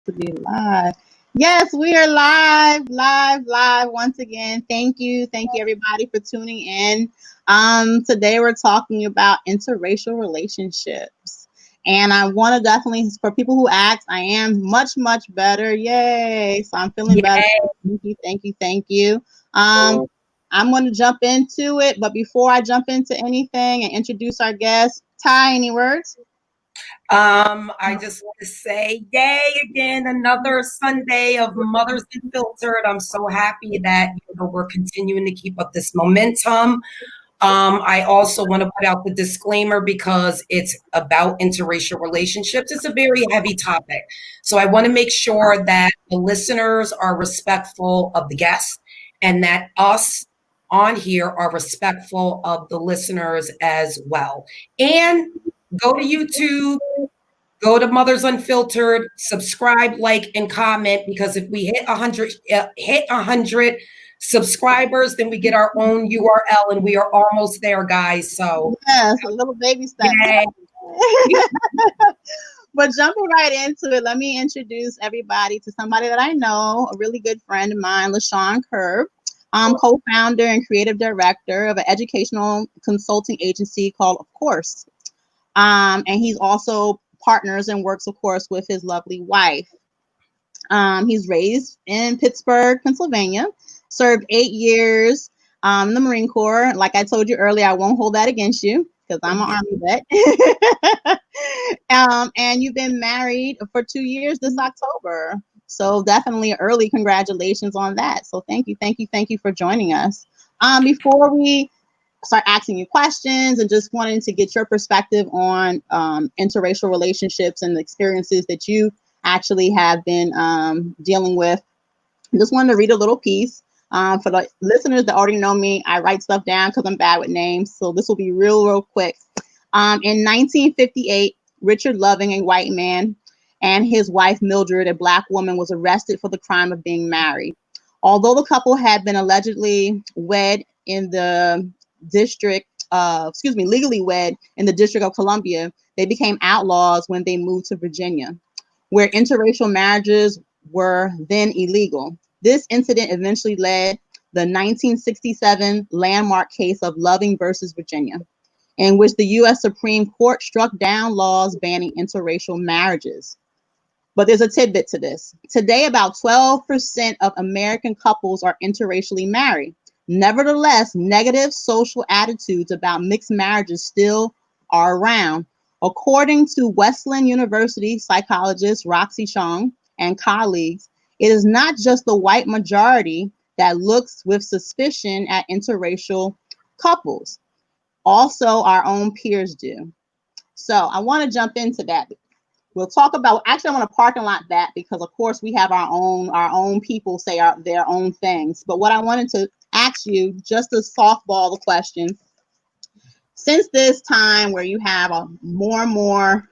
To be live. Yes, we are live once again. Thank you everybody for tuning in. Today we're talking about interracial relationships. And I want to definitely, for people who ask, I am much better. Yay. So I'm feeling better. Thank you. I'm going to jump into it, but before I jump into anything and introduce our guest, Ty, any words? I just want to say, yay, again, another Sunday of Mothers Unfiltered. I'm so happy that we're continuing to keep up this momentum. I also want to put out the disclaimer because it's about interracial relationships. It's a very heavy topic. So I want to make sure that the listeners are respectful of the guests and that us on here are respectful of the listeners as well. And go to YouTube, go to Mothers Unfiltered, subscribe, like, and comment, because if we hit 100 subscribers, then we get our own URL, and we are almost there, guys. So yes, a little baby step. But jumping right into it, let me introduce everybody to somebody that I know, a really good friend of mine, LaShawn Curb, co-founder and creative director of an educational consulting agency called Of Course. And he's also partners and works, of course, with his lovely wife. He's raised in Pittsburgh, Pennsylvania, served 8 years in the Marine Corps. Like I told you earlier, I won't hold that against you because I'm an Army vet. And you've been married for 2 years this October. So definitely early congratulations on that. So thank you for joining us. Before we start asking you questions and just wanting to get your perspective on interracial relationships and the experiences that you actually have been dealing with, I just wanted to read a little piece. For the listeners that already know me, I write stuff down because I'm bad with names. So this will be real quick. In 1958, Richard Loving, a white man, and his wife Mildred, a black woman, was arrested for the crime of being married. Although the couple had been allegedly wed in the legally wed in the District of Columbia, they became outlaws when they moved to Virginia, where interracial marriages were then illegal. This incident eventually led the 1967 landmark case of Loving versus Virginia, in which the U.S. Supreme Court struck down laws banning interracial marriages. But there's a tidbit to this. Today, about 12% of American couples are interracially married. Nevertheless, negative social attitudes about mixed marriages still are around. According to Wesleyan University psychologist Roxy Chong and colleagues, it is not just the white majority that looks with suspicion at interracial couples. Also, our own peers do. So I want to jump into that. We'll talk about, actually I want to parking lot that because of course we have our own people say their own things. But what I wanted to ask you, just to softball the question, since this time where you have more and more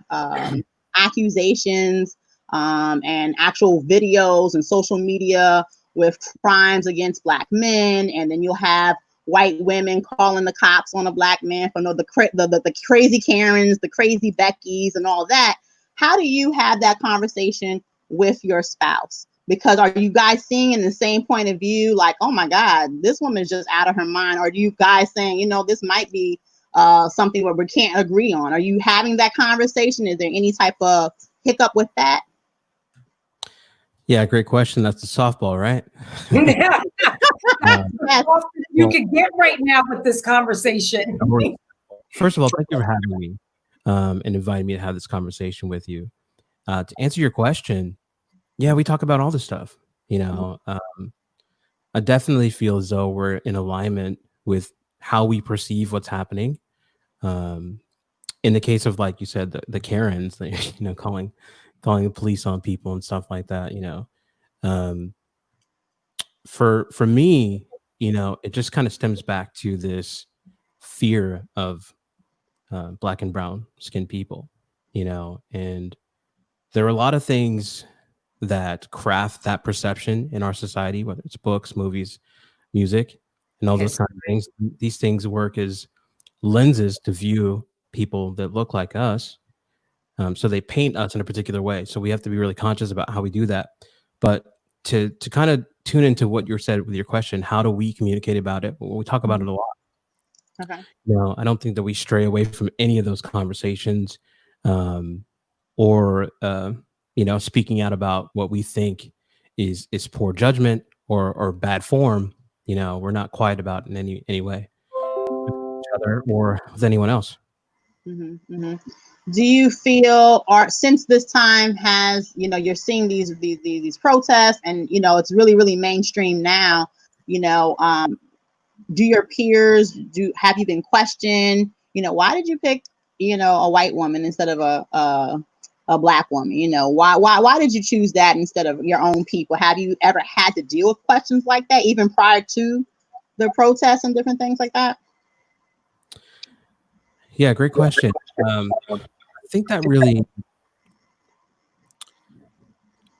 accusations and actual videos and social media with crimes against black men, and then you'll have white women calling the cops on a black man for the crazy Karens, the crazy Beckys, and all that. How do you have that conversation with your spouse? Because are you guys seeing in the same point of view, like, oh my God, this woman is just out of her mind? Or are you guys saying, this might be something where we can't agree on? Are you having that conversation? Is there any type of hiccup with that? Yeah, great question. That's the softball, right? Yeah. You can get right now with this conversation. First of all, thank you for having me and inviting me to have this conversation with you. To answer your question, yeah, we talk about all this stuff. I definitely feel as though we're in alignment with how we perceive what's happening. In the case of, like you said, the Karens, calling the police on people and stuff like that. For me, it just kind of stems back to this fear of black and brown skinned people, and there are a lot of things that craft that perception in our society, whether it's books, movies, music, and all those kind of things. These things work as lenses to view people that look like us. So they paint us in a particular way. So we have to be really conscious about how we do that. But to kind of tune into what you said with your question, how do we communicate about it? Well, we talk about it a lot. Okay. I don't think that we stray away from any of those conversations, um, or speaking out about what we think is poor judgment or bad form. We're not quiet about it in any way with each other or with anyone else. Do you feel, or since this time has, you're seeing these protests, and it's really really mainstream now, do your peers have you been questioned? Why did you pick a white woman instead of a black woman? Why did you choose that instead of your own people? Have you ever had to deal with questions like that even prior to the protests and different things like that? Yeah, great question. I think that really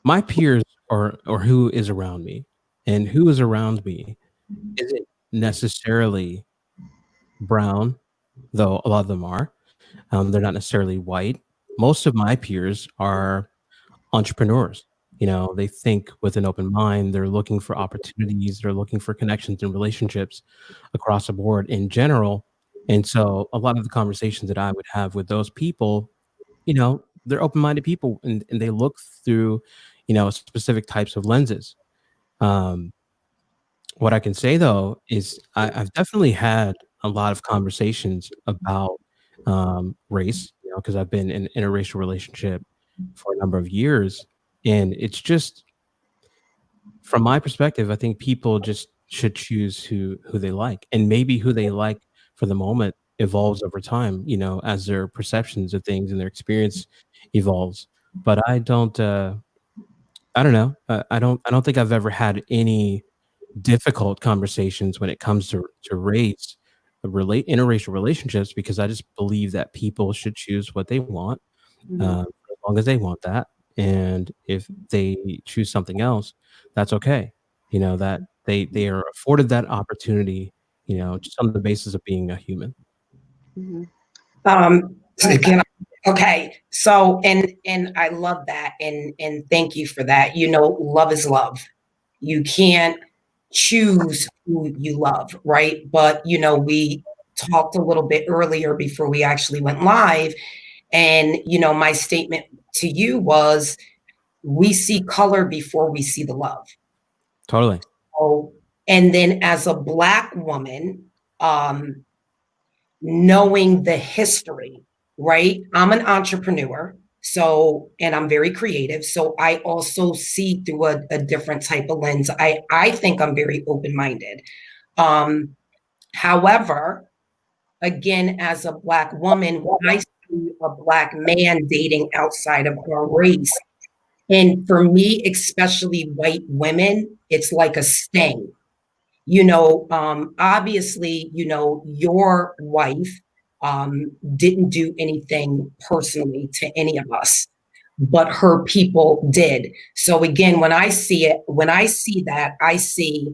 my peers or who is around me, and who is around me isn't necessarily brown, though a lot of them are. They're not necessarily white. Most of my peers are entrepreneurs. They think with an open mind. They're looking for opportunities. They're looking for connections and relationships across the board in general. And so a lot of the conversations that I would have with those people, they're open-minded people, and they look through, specific types of lenses. Um, what I can say though is I've definitely had a lot of conversations about race, because I've been in an interracial relationship for a number of years, and it's just from my perspective, I think people just should choose who they like, and maybe who they like for the moment evolves over time, as their perceptions of things and their experience evolves. But I don't know. I don't think I've ever had any difficult conversations when it comes to race, interracial relationships, because I just believe that people should choose what they want, as long as they want that. And if they choose something else, that's okay. That they are afforded that opportunity, just on the basis of being a human. Again, okay. So, and I love that, and thank you for that. Love is love. You can't choose who you love, right? But we talked a little bit earlier before we actually went live, and my statement to you was, we see color before we see the love. Totally. Oh, and then as a Black woman, knowing the history, right? I'm an entrepreneur, and I'm very creative. So I also see through a different type of lens. I think I'm very open-minded. However, again, as a Black woman, when I see a Black man dating outside of our race, and for me, especially white women, it's like a sting. Obviously, your wife didn't do anything personally to any of us, but her people did. So again, when I see that, I see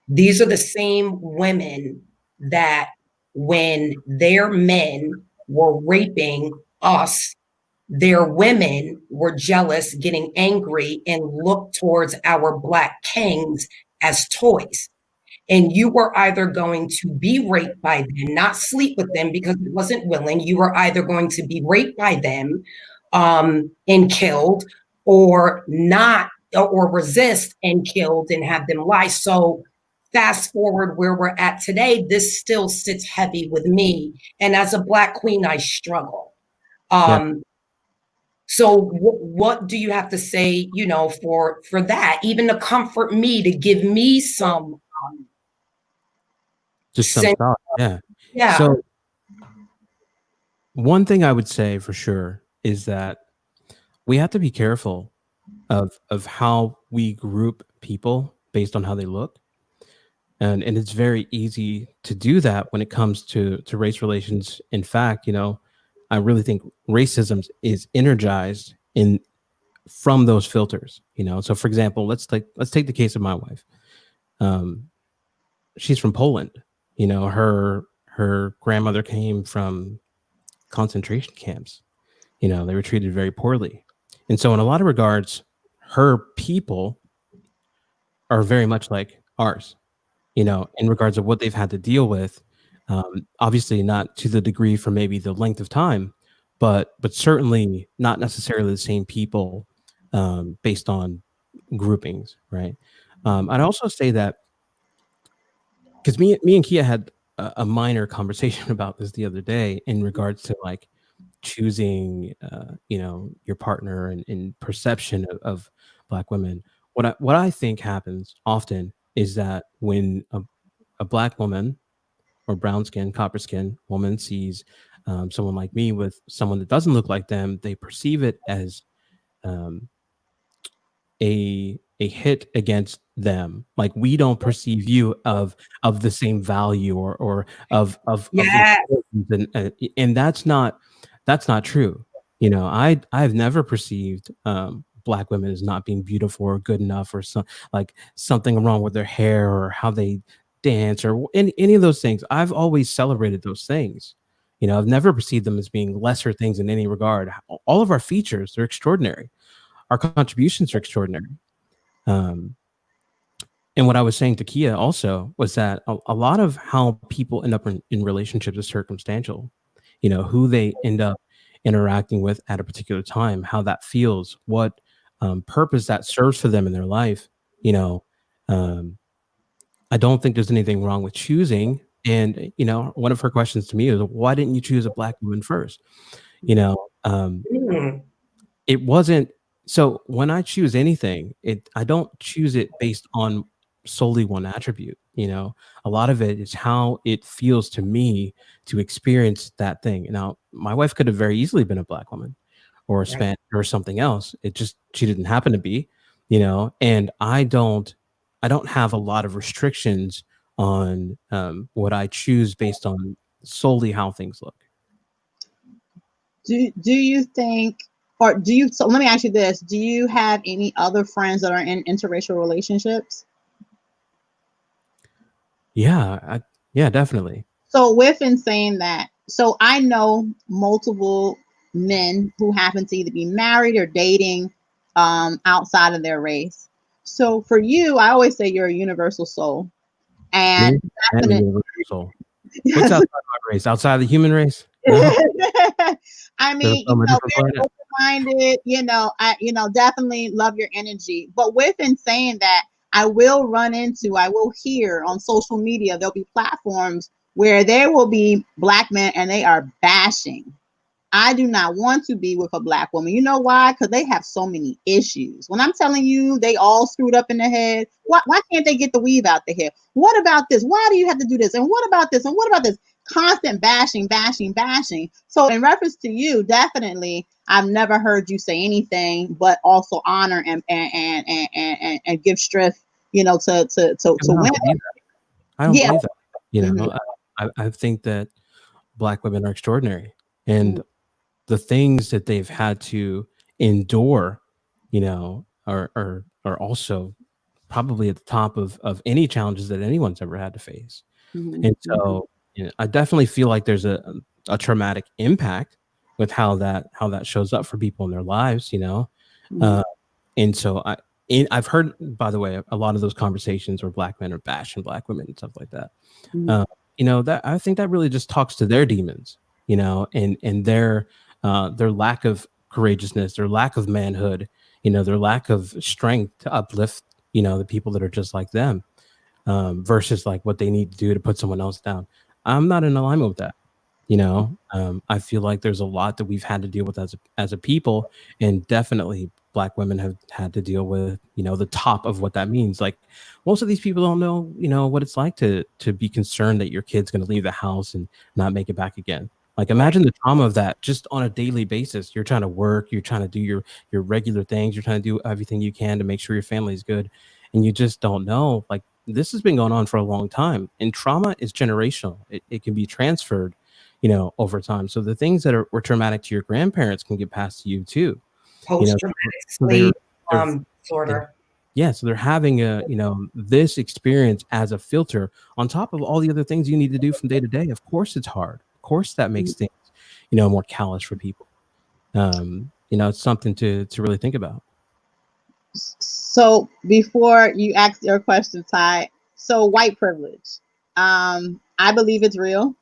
these are the same women that when their men were raping us, their women were jealous, getting angry, and looked towards our Black kings as toys. And you were either going to be raped by them, not sleep with them because it wasn't willing. You were either going to be raped by them and killed, or not, or resist and killed and have them lie. So fast forward where we're at today, this still sits heavy with me. And as a Black queen, I struggle. Yeah. So what do you have to say, for that, even to comfort me, to give me some Just some thought. Yeah. Yeah. So one thing I would say for sure is that we have to be careful of how we group people based on how they look. And it's very easy to do that when it comes to race relations. In fact, I really think racism is energized from those filters. So for example, let's take the case of my wife. She's from Poland. Her grandmother came from concentration camps. They were treated very poorly. And so in a lot of regards, her people are very much like ours, in regards of what they've had to deal with. Obviously not to the degree for maybe the length of time, but certainly not necessarily the same people, based on groupings, right? I'd also say that because me and Kia had a minor conversation about this the other day in regards to like choosing, your partner and perception of Black women. What I think happens often is that when a Black woman or brown skin, copper skin woman sees someone like me with someone that doesn't look like them, they perceive it as um, a hit against them. Like we don't perceive you of the same value or of Yeah. importance, and that's not true. I've never perceived Black women as not being beautiful or good enough or like something wrong with their hair or how they dance or any of those things. I've always celebrated those things. I've never perceived them as being lesser things in any regard. All of our features, they're extraordinary. Our contributions are extraordinary. Um, and what I was saying to Kia also was that a lot of how people end up in relationships is circumstantial. Who they end up interacting with at a particular time, how that feels, what purpose that serves for them in their life. You know, um, I don't think there's anything wrong with choosing. And one of her questions to me is, why didn't you choose a Black woman first? You know, um, Mm. it wasn't so when I choose anything, I don't choose it based on solely one attribute. A lot of it is how it feels to me to experience that thing. Now, my wife could have very easily been a Black woman or a Right. Spanish or something else. She didn't happen to be, and I don't have a lot of restrictions on what I choose based on solely how things look. Do you think, or do you? So let me ask you this: do you have any other friends that are in interracial relationships? Yeah, definitely. So within saying that, so I know multiple men who happen to either be married or dating outside of their race. So for you, I always say you're a universal soul, Me, and I'm a definitely. universal soul. What's outside my race? Outside the human race? No, I they're mean, from a different very planet. open-minded. Definitely love your energy. But within saying that, I will hear on social media. There'll be platforms where there will be Black men and they are bashing. I do not want to be with a Black woman. You know why? Because they have so many issues. When I'm telling you, they all screwed up in the head. Why can't they get the weave out the head? What about this? Why do you have to do this? And what about this? And what about this? Constant bashing, bashing, bashing. So, in reference to you, definitely, I've never heard you say anything but also honor and give strength, Yeah, to but women. I don't Yeah. believe that. Mhm. I think that Black women are extraordinary, and Mhm. the things that they've had to endure, are also probably at the top of any challenges that anyone's ever had to face. Mhm. And so, I definitely feel like there's a traumatic impact with how that shows up for people in their lives. Mhm. Uh, and so I've heard, by the way, a lot of those conversations where Black men are bashing Black women and stuff like that. Mhm. Uh, that I think that really just talks to their demons, and their lack of courageousness, their lack of manhood, their lack of strength to uplift, the people that are just like them, versus like what they need to do to put someone else down. I'm not in alignment with that. I feel like there's a lot that we've had to deal with as a people, and definitely Black women have had to deal with, the top of what that means. Like most of these people don't know, what it's like to be concerned that your kid's going to leave the house and not make it back again. Like Right. imagine the trauma of that just on a daily basis. You're trying to work, you're trying to do your regular things, you're trying to do everything you can to make sure your family's good, and you just don't know. Like this has been going on for a long time, and trauma is generational. It can be transferred, over time. So the things that were traumatic to your grandparents can get passed to you too. Post-traumatic So they're yeah, disorder. yeah. So they're having this experience as a filter on top of all the other things you need to do from day to day. Of course, it's hard. Of course, that makes things more callous for people. It's something to really think about. So before you ask your question, Ty, so white privilege. I believe it's real.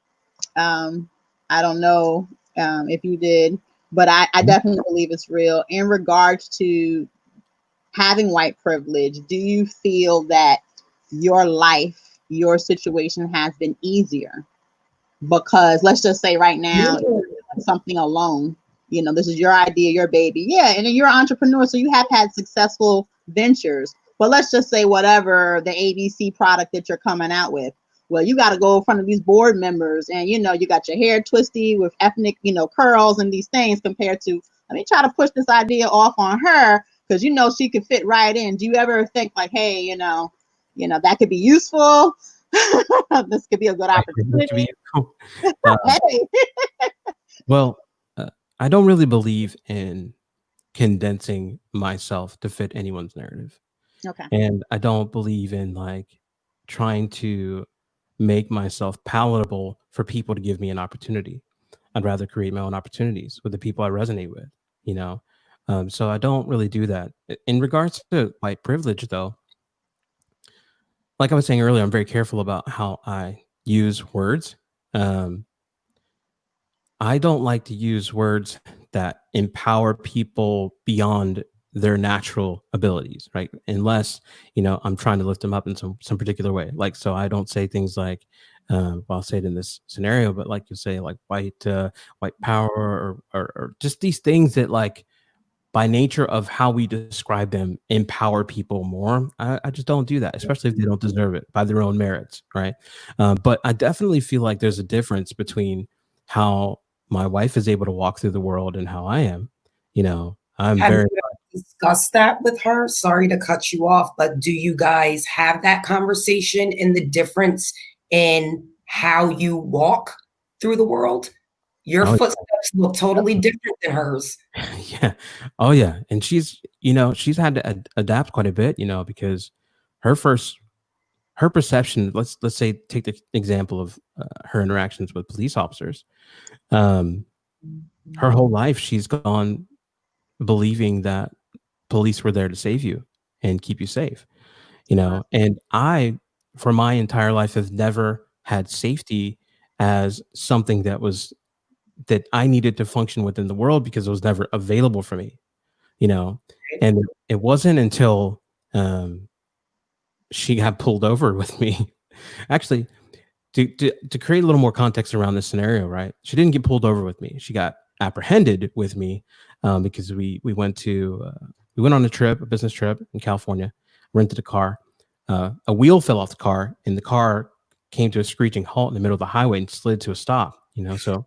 Um, I don't know if you did, but I definitely believe it's real. In regards to having white privilege, do you feel that your life, your situation has been easier? Because let's just say right now, something alone, this is your idea, your baby. Yeah. And then you're an entrepreneur. So you have had successful ventures. But let's just say whatever the ABC product that you're coming out with. Well, you got to go in front of these board members and, you got your hair twisty with ethnic, curls and these things compared to, let me try to push this idea off on her because, she could fit right in. Do you ever think like, hey, that could be useful? This could be a good opportunity. Hey. Well, I don't really believe in condensing myself to fit anyone's narrative. Okay. And I don't believe in like trying to make myself palatable for people to give me an opportunity. I'd rather create my own opportunities with the people I resonate with, you know? So I don't really do that. In regards to white privilege, though, like I was saying earlier, I'm very careful about how I use words. Um, I don't like to use words that empower people beyond their natural abilities, right? Unless, I'm trying to lift them up in some particular way. Like, so I don't say things like, well, I'll say it in this scenario, but like you say, like white power, or just these things that like by nature of how we describe them empower people more. I just don't do that, especially if they don't deserve it by their own merits, right? But I definitely feel like there's a difference between how my wife is able to walk through the world and how I am. I'm Have very you ever discussed that with her? Sorry to cut you off, but do you guys have that conversation in the difference in how you walk through the world? Your oh footsteps look totally different than hers. yeah, oh yeah, and she's had to adapt quite a bit, because her first her perception. Let's say take the example of her interactions with police officers. Um, Her whole life she's gone believing that police were there to save you and keep you safe, and I for my entire life have never had safety as something that I needed to function within the world because it was never available for me, you know and it wasn't until she got pulled over with me. Actually, to create a little more context around this scenario, right? She didn't get pulled over with me. She got apprehended with me, because we went on a business trip in California, rented a car. A wheel fell off the car, and the car came to a screeching halt in the middle of the highway and slid to a stop. So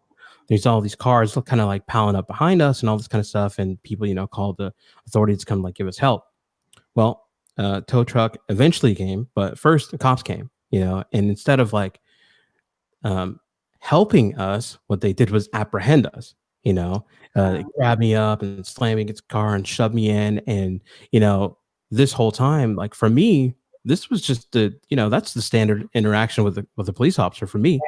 there's all these cars kind of like piling up behind us and all this kind of stuff, and people called the authorities to come like give us help. Well, tow truck eventually came, but first the cops came. And instead of like um, helping us, what they did was apprehend us. They grabbed me up and slammed me against the car and shoved me in. And this whole time, like for me, this was just that's the standard interaction with a police officer for me,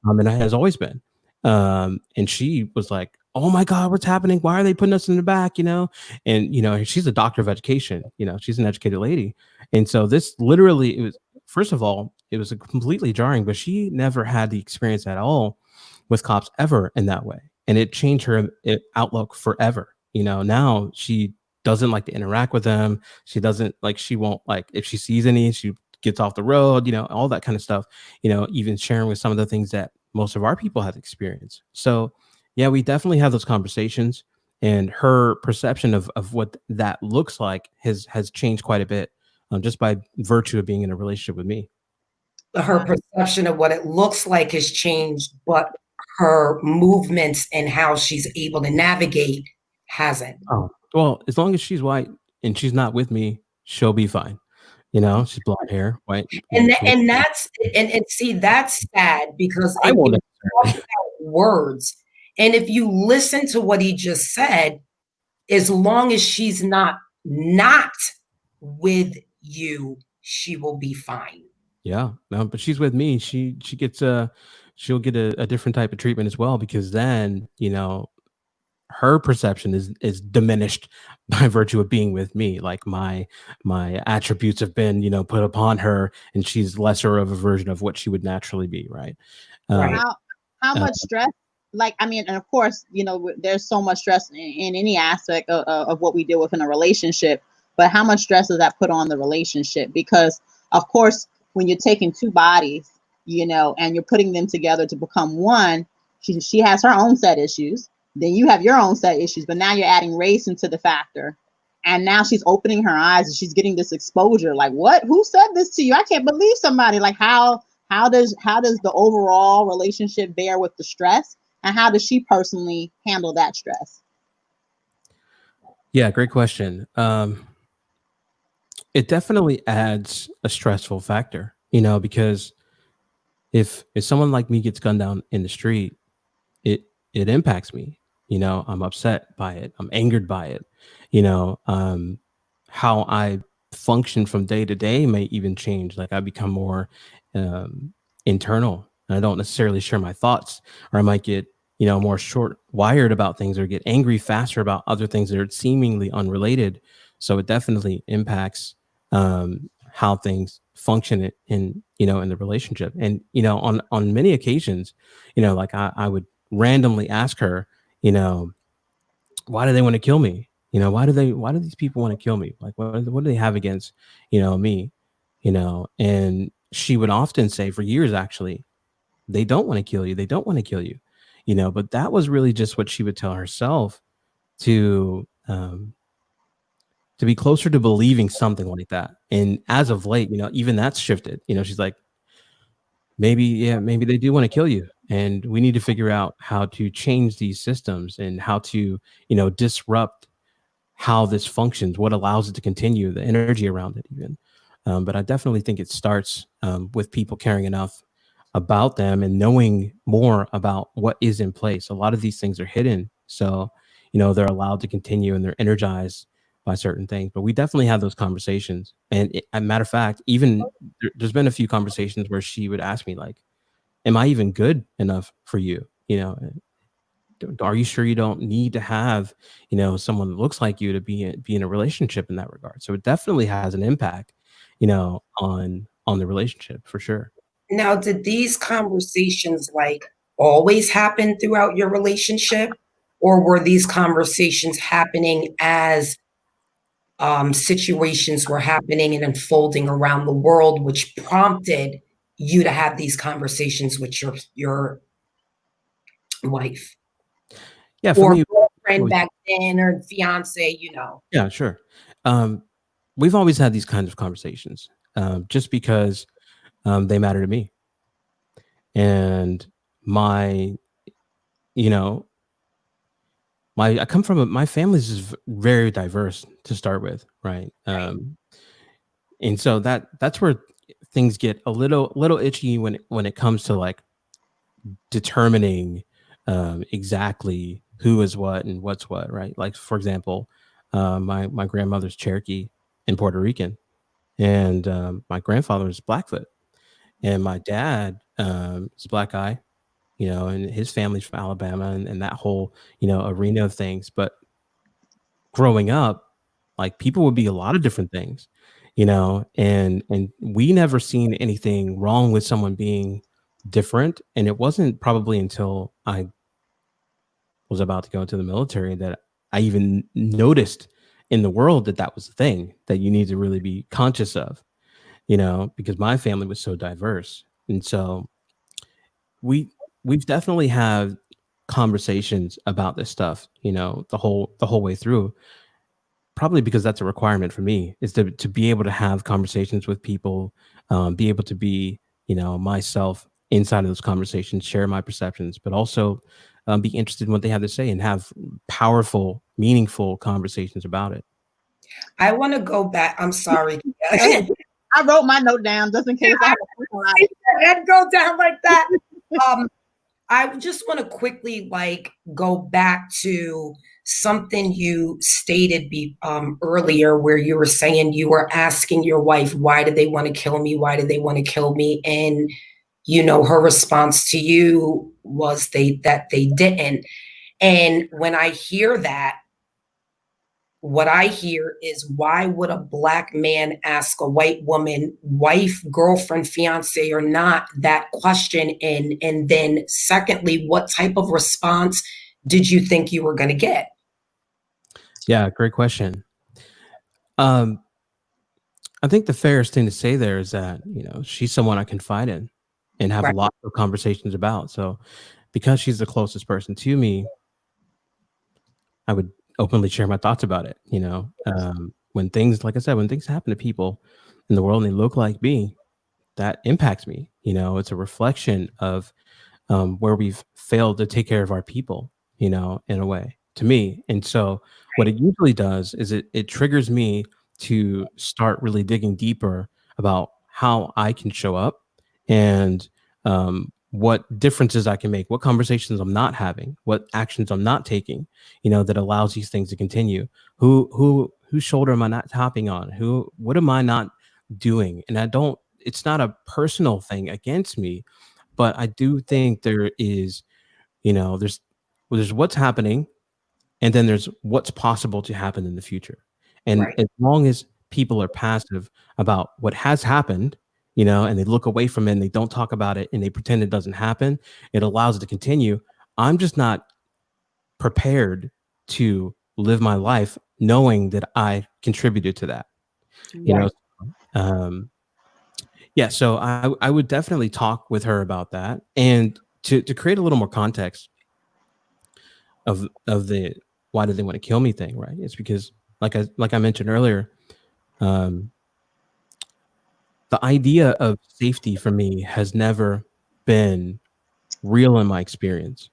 and it has always been. And she was like, "Oh my God, what's happening? Why are they putting us in the back?" And she's a doctor of education. She's an educated lady, and so this literally it was. First of all, it was a completely jarring, but she never had the experience at all with cops ever in that way. And it changed her outlook forever. Now she doesn't like to interact with them. She doesn't like, she won't like, if she sees any, she gets off the road, all that kind of stuff, even sharing with some of the things that most of our people have experienced. So yeah, we definitely have those conversations, and her perception of what that looks like has changed quite a bit, just by virtue of being in a relationship with me. Her perception of what it looks like has changed, but her movements and how she's able to navigate hasn't. Oh, well, as long as she's white and she's not with me, she'll be fine. She's blonde hair, white. And that's and see, that's sad because I if won't you talk about words, and if you listen to what he just said, as long as she's not with you, she will be fine. Yeah, no, but she's with me. She'll get a different type of treatment as well, because then her perception is diminished by virtue of being with me. Like my attributes have been, put upon her, and she's lesser of a version of what she would naturally be, right? Right. How much stress? Like, I mean, and of course, there's so much stress in any aspect of what we deal with in a relationship. But how much stress does that put on the relationship? Because, of course, when you're taking two bodies, and you're putting them together to become one, she has her own set issues. Then you have your own set issues. But now you're adding race into the factor. And now she's opening her eyes and she's getting this exposure. Like, what? Who said this to you? I can't believe somebody. Like, how does the overall relationship bear with the stress? And how does she personally handle that stress? Yeah, great question. It definitely adds a stressful factor, because if someone like me gets gunned down in the street, it impacts me. I'm upset by it. I'm angered by it. How I function from day to day may even change. Like I become more internal, and I don't necessarily share my thoughts, or I might get more short wired about things, or get angry faster about other things that are seemingly unrelated. So it definitely impacts how things function in the relationship. And on many occasions, like I would randomly ask her, why do they want to kill me? Why do these people want to kill me? Like, what do they have against, me? And she would often say, for years, actually, they don't want to kill you. They don't want to kill you, but that was really just what she would tell herself to be closer to believing something like that. And as of late, even that's shifted. She's like, maybe they do want to kill you, and we need to figure out how to change these systems and how to disrupt how this functions, what allows it to continue, the energy around it even. But I definitely think it starts with people caring enough about them and knowing more about what is in place. A lot of these things are hidden, so they're allowed to continue, and they're energized by certain things. But we definitely have those conversations. And a matter of fact, even there's been a few conversations where she would ask me, like, am I even good enough for you? Are you sure you don't need to have someone that looks like you to be in a relationship in that regard? So it definitely has an impact on the relationship, for sure. Now, did these conversations like always happen throughout your relationship, or were these conversations happening as situations were happening and unfolding around the world, which prompted you to have these conversations with your wife? Yeah, for Or me, girlfriend back then, or fiance, Yeah, sure. We've always had these kinds of conversations, just because they matter to me. And my, you know, I come from my family's is very diverse to start with, right? And so that's where things get a little itchy when it comes to like determining exactly who is what and what's what, right? Like, for example, my grandmother's Cherokee and Puerto Rican, and my grandfather was Blackfoot, and my dad is a black guy, and his family's from Alabama, and that whole arena of things. But growing up, like, people would be a lot of different things, and we never seen anything wrong with someone being different. And it wasn't probably until I was about to go into the military that I even noticed in the world that was the thing that you need to really be conscious of, because my family was so diverse. And so we've definitely had conversations about this stuff, the whole way through, probably because that's a requirement for me, is to be able to have conversations with people, be able to be, myself inside of those conversations, share my perceptions, but also be interested in what they have to say and have powerful, meaningful conversations about it. I want to go back. I'm sorry. I wrote my note down just in case I had to go down like that. I just want to quickly go back to something you stated earlier, where you were saying you were asking your wife, why did they want to kill me? Why did they want to kill me? And her response to you was that they didn't. And when I hear that, what I hear is, why would a Black man ask a white woman, wife, girlfriend, fiance or not, that question? And then secondly, what type of response did you think you were going to get? Yeah, great question. I think the fairest thing to say there is that, she's someone I confide in and have Right. lots of conversations about. So because she's the closest person to me, I would openly share my thoughts about it. When things, like I said, when things happen to people in the world and they look like me, that impacts me. It's a reflection of where we've failed to take care of our people, in a way, to me. And so what it usually does is it triggers me to start really digging deeper about how I can show up and what differences I can make, what conversations I'm not having, what actions I'm not taking, that allows these things to continue. Whose shoulder am I not tapping on? What am I not doing? And it's not a personal thing against me, but I do think there is, there's what's happening, and then there's what's possible to happen in the future. And Right. as long as people are passive about what has happened, and they look away from it and they don't talk about it and they pretend it doesn't happen, it allows it to continue. I'm just not prepared to live my life knowing that I contributed to that. You Right. know, um, yeah, so I would definitely talk with her about that, and to create a little more context of the why did they want to kill me thing, right? It's because like I mentioned earlier, um, the idea of safety for me has never been real in my experience,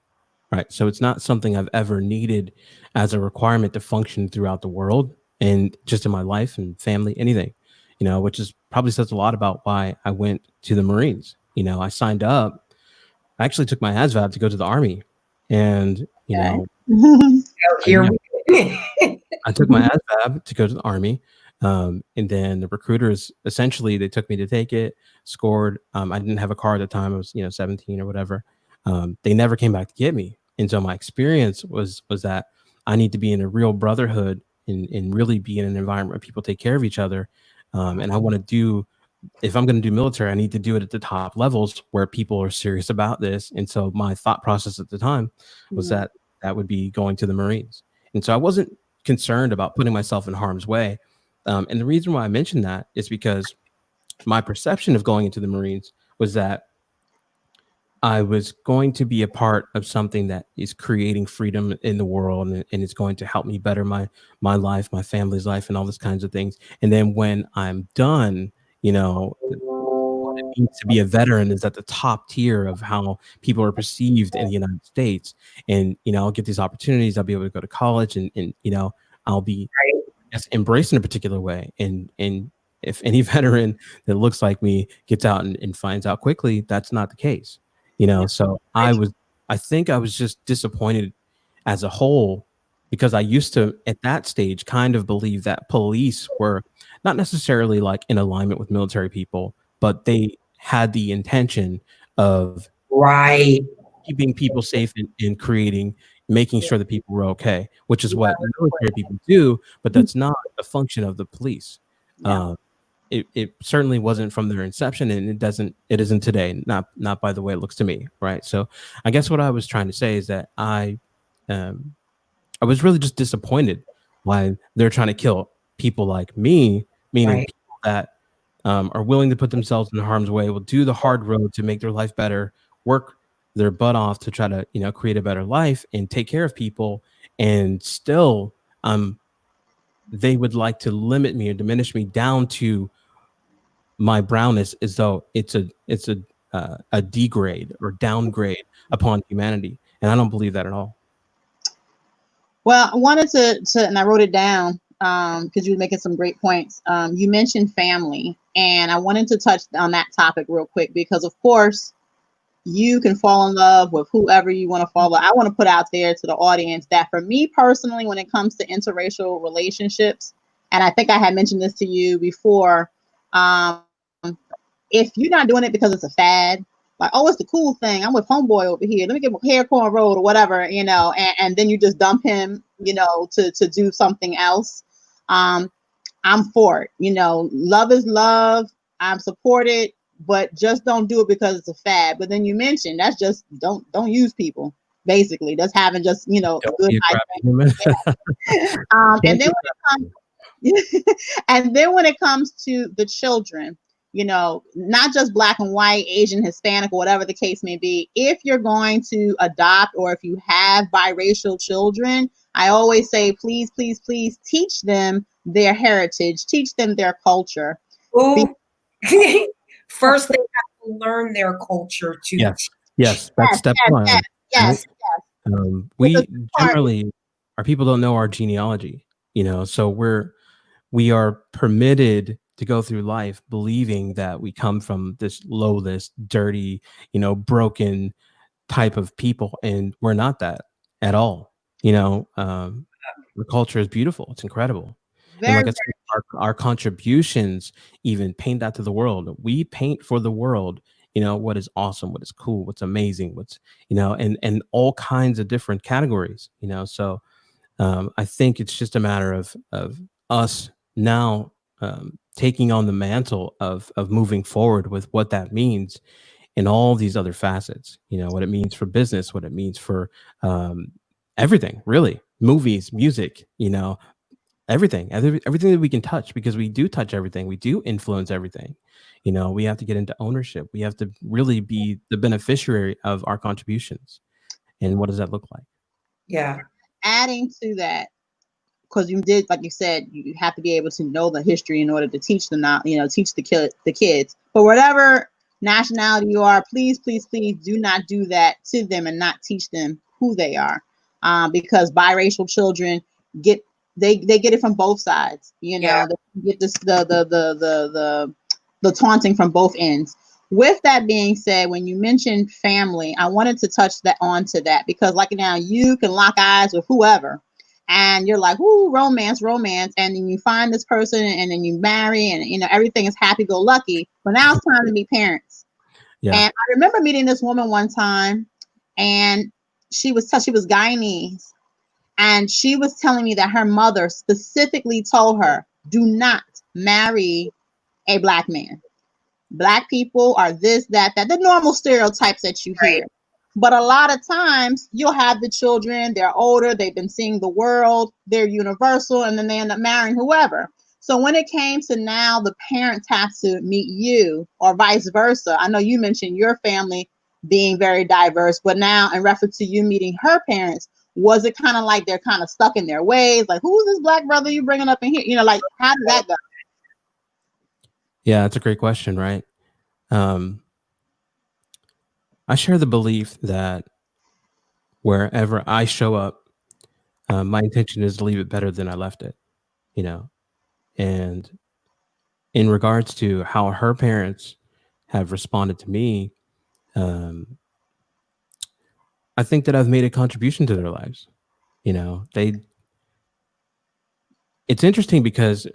right? So it's not something I've ever needed as a requirement to function throughout the world and just in my life and family, anything, which is probably says a lot about why I went to the Marines. I signed up. I actually took my ASVAB to go to the Army, and Okay. I, Here I took my ASVAB to go to the Army, and then the recruiters essentially they took me to take it. Scored. I didn't have a car at the time. I was 17 or whatever. They never came back to get me, and so my experience was that I need to be in a real brotherhood and really be in an environment where people take care of each other. And I want to do if I'm going to do military, I need to do it at the top levels where people are serious about this. And so my thought process at the time was that would be going to the Marines. And so I wasn't concerned about putting myself in harm's way. And the reason why I mentioned that is because my perception of going into the Marines was that I was going to be a part of something that is creating freedom in the world, and it's going to help me better my life, my family's life, and all these kinds of things. And then when I'm done, what it means to be a veteran is at the top tier of how people are perceived in the United States. And I'll get these opportunities. I'll be able to go to college, and I'll be embraced in a particular way. And if any veteran that looks like me gets out and finds out quickly, that's not the case. So I think I was just disappointed as a whole, because I used to at that stage kind of believe that police were not necessarily like in alignment with military people, but they had the intention of Right. keeping people safe and making sure that people were okay, which is what military people do, but that's not the function of the police. Yeah. It certainly wasn't from their inception, and it isn't today, not by the way it looks to me, right? So I guess what I was trying to say is that um, I was really just disappointed why they're trying to kill people like me, meaning Right. people that are willing to put themselves in harm's way, will do the hard road to make their life better, work their butt off to try to create a better life and take care of people, and still they would like to limit me or diminish me down to my brownness as though it's a degrade or downgrade upon humanity, and I don't believe that at all. Well, I wanted to and I wrote it down because you were making some great points. You mentioned family, and I wanted to touch on that topic real quick because, of course, you can fall in love with whoever you want to follow. I want to put out there to the audience that for me personally, when it comes to interracial relationships, and I think I had mentioned this to you before, if you're not doing it because it's a fad, like, oh, it's the cool thing. I'm with homeboy over here. Let me get my hair cornrowed or whatever, and then you just dump him, to do something else. I'm for it. Love is love. I'm supported, but just don't do it because it's a fad. But then you mentioned that's just don't use people. Basically, that's having just Don't good be a crappy human. and then and then when it comes to the children, not just black and white, Asian, Hispanic, or whatever the case may be, if you're going to adopt or if you have biracial children, I always say, please, please, please teach them their heritage, teach them their culture. Ooh. First, they have to learn their culture too. Yes, that's step one. Yes. We generally, our people don't know our genealogy, so we are permitted to go through life believing that we come from this lowless, dirty, broken type of people, and we're not that at all. The culture is beautiful. It's incredible. And like I said, our contributions even paint that to the world. We paint for the world, what is awesome, what is cool, what's amazing, what's, and all kinds of different categories, So I think it's just a matter of us now taking on the mantle of moving forward with what that means in all these other facets, what it means for business, what it means for everything, really, movies, music, everything that we can touch, because we do touch everything. We do influence everything. We have to get into ownership. We have to really be the beneficiary of our contributions. And what does that look like? Yeah. Adding to that, because you did, like you said, you have to be able to know the history in order to teach them, not, teach the kids. But whatever nationality you are, please, please, please do not do that to them and not teach them who they are, because biracial children get it from both sides. They get this the taunting from both ends. With that being said, when you mentioned family, I wanted to touch onto that because, like, now you can lock eyes with whoever, and you're like, "Ooh, romance," and then you find this person, and then you marry, and everything is happy-go-lucky. But now it's time to meet parents. Yeah. And I remember meeting this woman one time, and she was Guyanese, and she was telling me that her mother specifically told her, "Do not marry a black man. Black people are this, that, the normal stereotypes that you hear." Right. But a lot of times you'll have the children, they're older, they've been seeing the world, they're universal, and then they end up marrying whoever. So when it came to now the parents have to meet you, or vice versa, I know you mentioned your family being very diverse, but now in reference to you meeting her parents, was it kind of like they're kind of stuck in their ways? Like, who's this black brother you bringing up in here? Like, how did that go? Yeah, that's a great question, right? I share the belief that wherever I show up, my intention is to leave it better than I left it, and in regards to how her parents have responded to me, I think that I've made a contribution to their lives. It's interesting because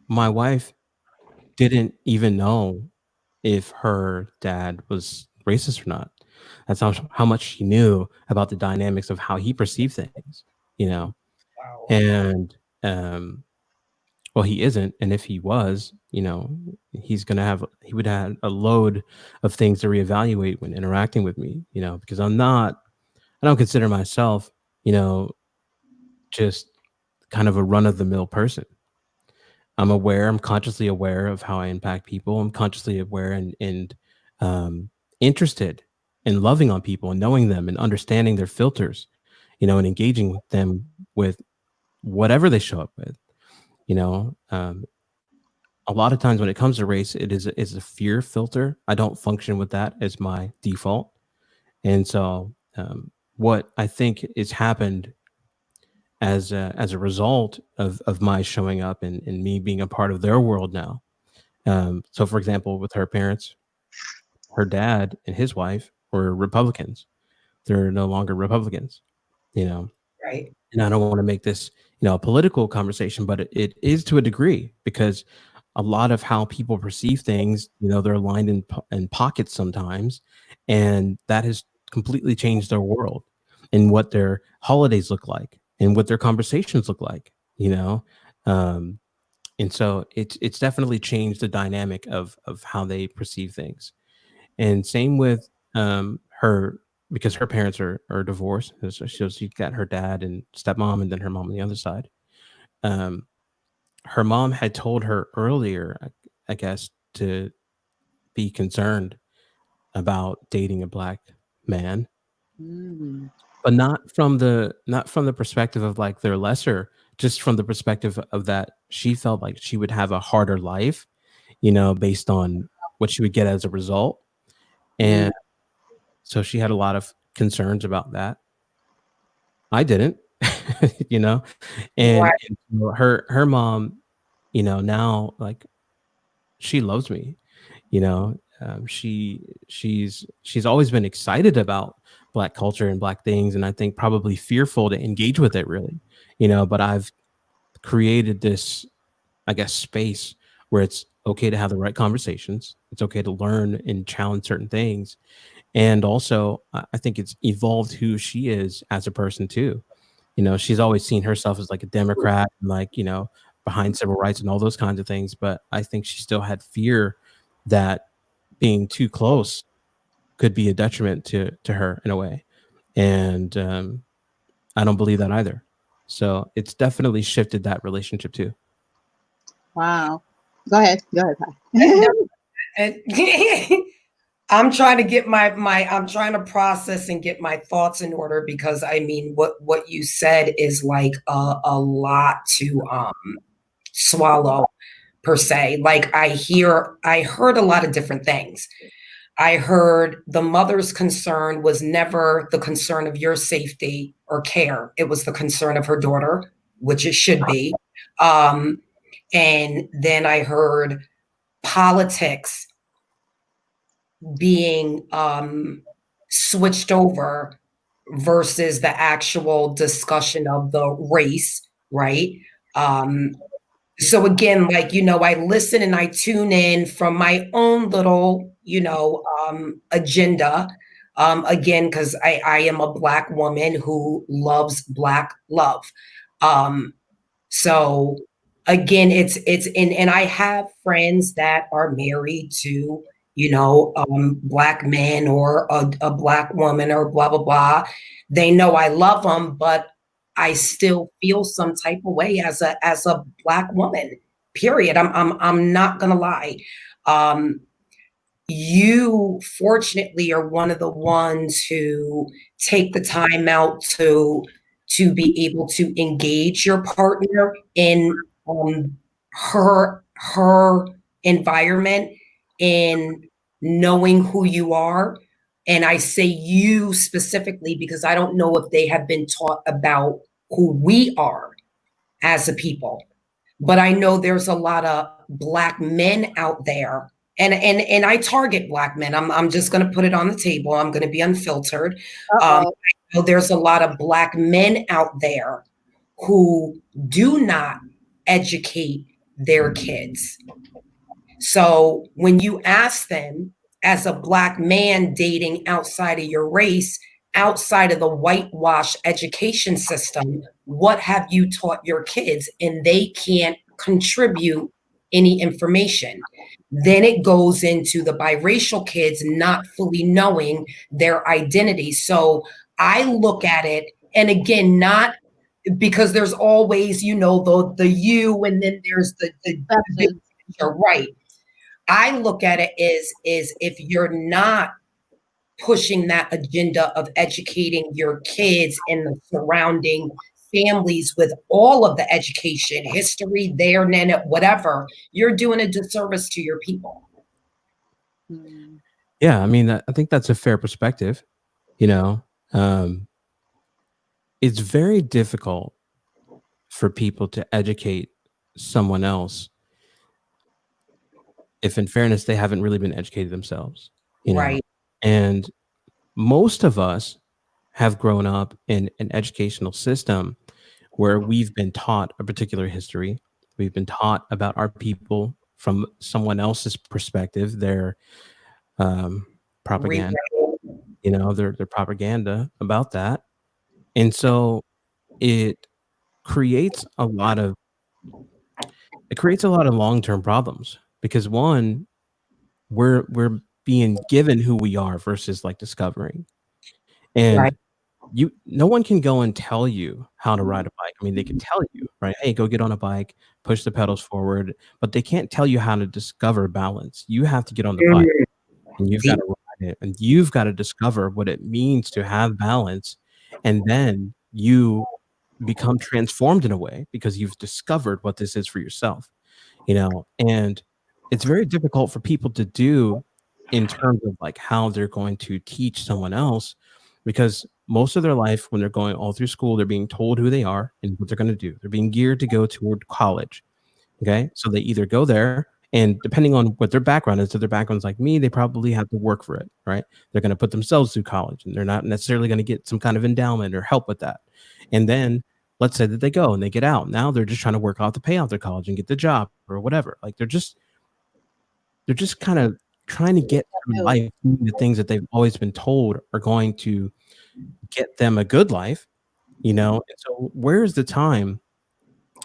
my wife didn't even know if her dad was racist or not. That's how much she knew about the dynamics of how he perceived things, Wow. And well, he isn't, and if he was, he would have a load of things to reevaluate when interacting with me, because I don't consider myself, just kind of a run-of-the-mill person. I'm consciously aware of how I impact people. I'm consciously aware and interested in loving on people and knowing them and understanding their filters, and engaging them with whatever they show up with. A lot of times when it comes to race, it is a fear filter. I don't function with that as my default. And so what I think has happened as a result of my showing up and me being a part of their world now. So for example, with her parents, her dad and his wife were Republicans. They're no longer Republicans, Right. And I don't want to make this, a political conversation, but it is to a degree, because a lot of how people perceive things, they're aligned in pockets sometimes, and that has completely changed their world and what their holidays look like and what their conversations look like, um, and so it's definitely changed the dynamic of how they perceive things. And same with her, because her parents are divorced. And so she got her dad and stepmom, and then her mom on the other side. Um, Her mom had told her earlier, I guess, to be concerned about dating a black man, Mm. but not from the perspective of like they're lesser, just from the perspective of that she felt like she would have a harder life, based on what she would get as a result. Mm. And so she had a lot of concerns about that. I didn't, you know, Right. and so her mom, now like she loves me, she's always been excited about black culture and black things, and I think probably fearful to engage with it really, but I've created this, I guess, space where it's okay to have the right conversations. It's okay to learn and challenge certain things. And also, I think it's evolved who she is as a person too. She's always seen herself as like a Democrat and like, behind civil rights and all those kinds of things. But I think she still had fear that being too close could be a detriment to her in a way. And I don't believe that either. So it's definitely shifted that relationship too. Wow. Go ahead. Go ahead, And, Ty. I'm trying to get I'm trying to process and get my thoughts in order, because I mean what you said is like a lot to swallow per se. Like I heard a lot of different things. I heard the mother's concern was never the concern of your safety or care. It was the concern of her daughter, which it should be. And then I heard politics being switched over versus the actual discussion of the race, right? So again, like, I listen and I tune in from my own little, agenda. Again, because I am a Black woman who loves Black love. Um, so again, it's and I have friends that are married to, Black men or a Black woman or blah, blah, blah. They know I love them, but I still feel some type of way as a Black woman, period. I'm not gonna lie. Um, you fortunately are one of the ones who take the time out to be able to engage your partner in her environment, in knowing who you are. And I say you specifically because I don't know if they have been taught about who we are as a people. But I know there's a lot of Black men out there, and I target Black men. I'm just going to put it on the table. I'm going to be unfiltered. I know there's a lot of Black men out there who do not educate their kids. So when you ask them, as a Black man dating outside of your race, outside of the whitewash education system, what have you taught your kids? And they can't contribute any information. Then it goes into the biracial kids not fully knowing their identity. So I look at it, and again, not because there's always, the you, and then there's the big picture, right? I look at it is if you're not pushing that agenda of educating your kids and the surrounding families with all of the education, history, there, nana, whatever, you're doing a disservice to your people. Yeah, I mean, I think that's a fair perspective. It's very difficult for people to educate someone else if, in fairness, they haven't really been educated themselves. Right. And most of us have grown up in an educational system where we've been taught a particular history. We've been taught about our people from someone else's perspective, their propaganda, their propaganda about that. And so it creates a lot of long-term problems because one, we're being given who we are versus like discovering. Right. And no one can go and tell you how to ride a bike. I mean, they could tell you, right? Hey, go get on a bike, push the pedals forward, but they can't tell you how to discover balance. You have to get on the bike and you've got to ride it and you've got to discover what it means to have balance. And then you become transformed in a way because you've discovered what this is for yourself, and it's very difficult for people to do in terms of like how they're going to teach someone else because most of their life when they're going all through school, they're being told who they are and what they're going to do. They're being geared to go toward college. Okay. So they either go there and depending on what their background is, if their background's like me, they probably have to work for it, right? They're going to put themselves through college and they're not necessarily going to get some kind of endowment or help with that. And then let's say that they go and they get out. Now they're just trying to work out to pay out their college and get the job or whatever. Like they're just kind of trying to get through life, doing the things that they've always been told are going to get them a good life, And so where's the time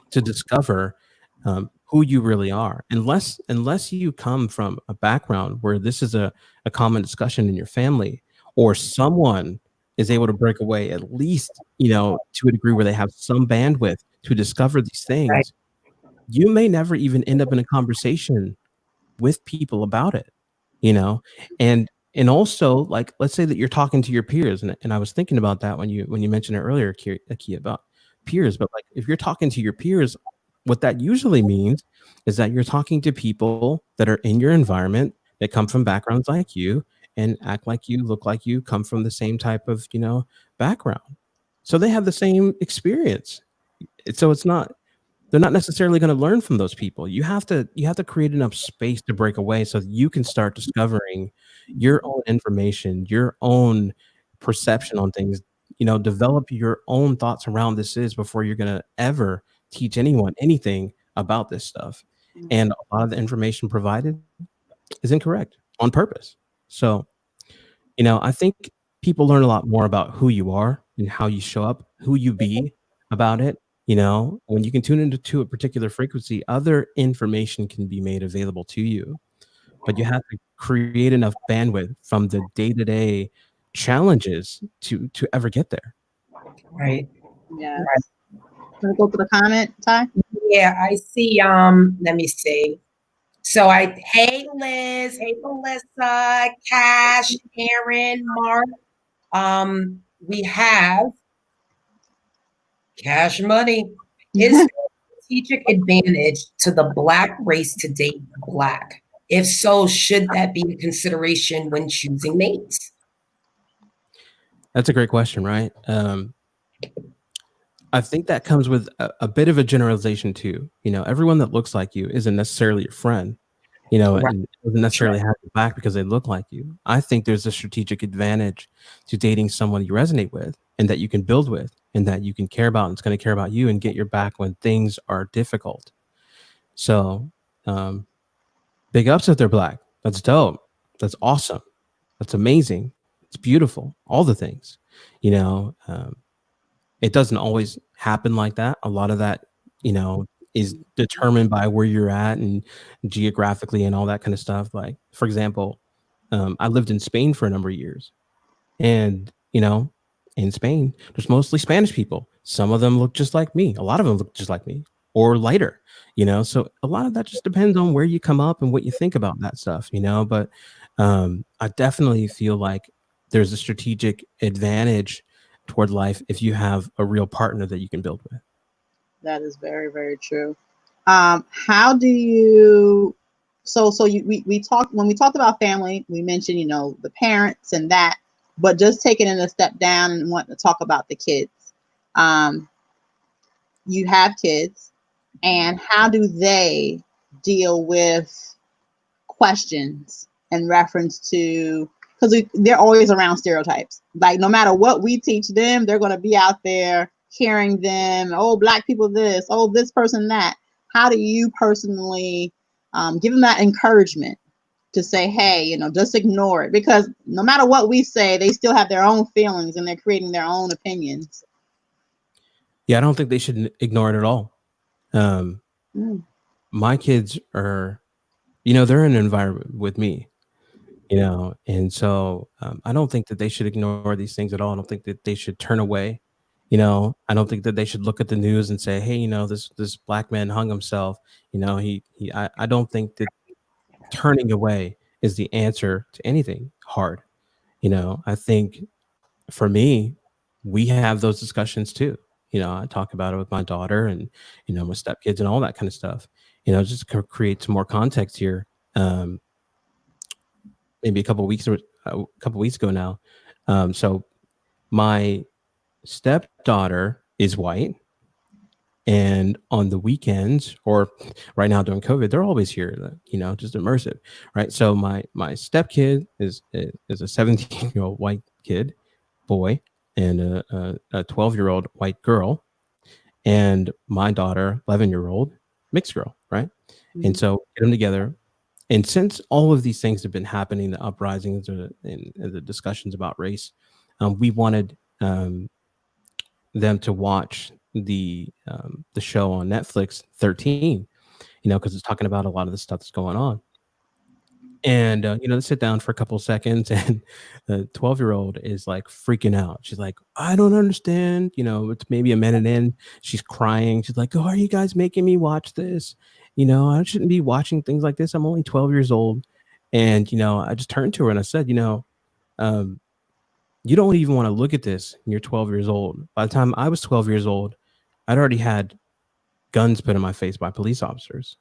to discover who you really are, unless you come from a background where this is a common discussion in your family, or someone is able to break away at least, to a degree where they have some bandwidth to discover these things. You may never even end up in a conversation with people about it, and also like, let's say that you're talking to your peers. And I was thinking about that when you mentioned it earlier, Aki, about peers, but like if you're talking to your peers, what that usually means is that you're talking to people that are in your environment that come from backgrounds like you and act like you, look like you, come from the same type of, background. So they have the same experience. So they're not necessarily going to learn from those people. You have to create enough space to break away so that you can start discovering your own information, your own perception on things, develop your own thoughts around this is before you're going to ever teach anyone anything about this stuff. And a lot of the information provided is incorrect on purpose. So, I think people learn a lot more about who you are and how you show up, who you be about it. When you can tune into a particular frequency, other information can be made available to you, but you have to create enough bandwidth from the day-to-day challenges to ever get there. Right. Yeah. Can we go to the comment, Ty? Yeah, I see. Let me see. So hey Liz, hey Melissa, Cash, Aaron, Mark. We have Cash Money. Is there a strategic advantage to the Black race to date Black? If so, should that be a consideration when choosing mates? That's a great question, right? I think that comes with a bit of a generalization too. Everyone that looks like you isn't necessarily your friend, Right. and doesn't necessarily have your back because they look like you. I think there's a strategic advantage to dating someone you resonate with and that you can build with and that you can care about and it's going to care about you and get your back when things are difficult. So, big ups if they're Black. That's dope. That's awesome. That's amazing. It's beautiful. All the things, it doesn't always happen like that. A lot of that, is determined by where you're at and geographically and all that kind of stuff. Like, for example, I lived in Spain for a number of years. And, in Spain, there's mostly Spanish people. Some of them look just like me. A lot of them look just like me or lighter, So a lot of that just depends on where you come up and what you think about that stuff, But I definitely feel like there's a strategic advantage toward life if you have a real partner that you can build with. That is very, very true. How do you? We talked when we talked about family. We mentioned the parents and that, but just taking it a step down and wanting to talk about the kids. You have kids, and how do they deal with questions in reference to? Because they're always around stereotypes. Like no matter what we teach them, they're going to be out there hearing them. Oh, Black people this. Oh, this person that. How do you personally give them that encouragement to say, hey, you know, just ignore it, because no matter what we say, they still have their own feelings and they're creating their own opinions. Yeah, I don't think they should ignore it at all. My kids are, you know, they're in an environment with me, you know, and so I don't think that they should ignore these things at all. I don't think that they should turn away. You know, I don't think that they should look at the news and say, hey, you know, this black man hung himself. You know, I don't think that turning away is the answer to anything hard. You know, I think for me, we have those discussions too. You know, I talk about it with my daughter and, you know, my stepkids and all that kind of stuff. You know, just to create some more context here. Maybe a couple weeks ago now. So my stepdaughter is white, and on the weekends, or right now during COVID, they're always here. You know, just immersive, right? So my stepkid is a 17-year-old white kid, boy, and a 12-year-old white girl, and my daughter, 11-year-old mixed girl, right? And so get them together. And since all of these things have been happening, the uprisings and the discussions about race, we wanted them to watch the show on Netflix, 13, you know, because it's talking about a lot of the stuff that's going on. And you know, they sit down for a couple of seconds, and the 12-year-old is like freaking out. She's like, I don't understand. You know, it's maybe a minute in, she's crying. She's like, oh, are you guys making me watch this? You know, I shouldn't be watching things like this. I'm only 12 years old. And, you know, I just turned to her and I said, you know, you don't even want to look at this. And you're 12 years old. By the time I was 12 years old, I'd already had guns put in my face by police officers.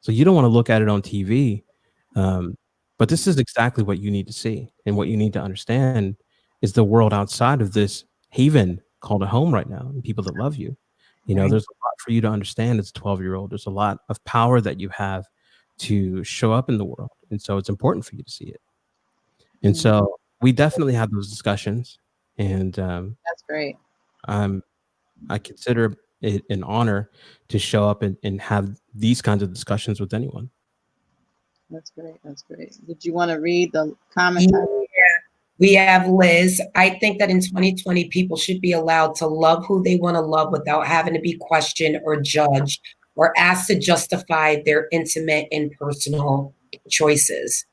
So you don't want to look at it on TV. But this is exactly what you need to see. And what you need to understand is the world outside of this haven called a home right now, and people that love you. You know, there's a lot for you to understand as a 12-year-old. There's a lot of power that you have to show up in the world. And so it's important for you to see it. And so we definitely have those discussions. And that's great. I consider it an honor to show up and have these kinds of discussions with anyone. That's great. That's great. Did you want to read the comments? Yeah. We have Liz. I think that in 2020, people should be allowed to love who they want to love without having to be questioned or judged or asked to justify their intimate and personal choices.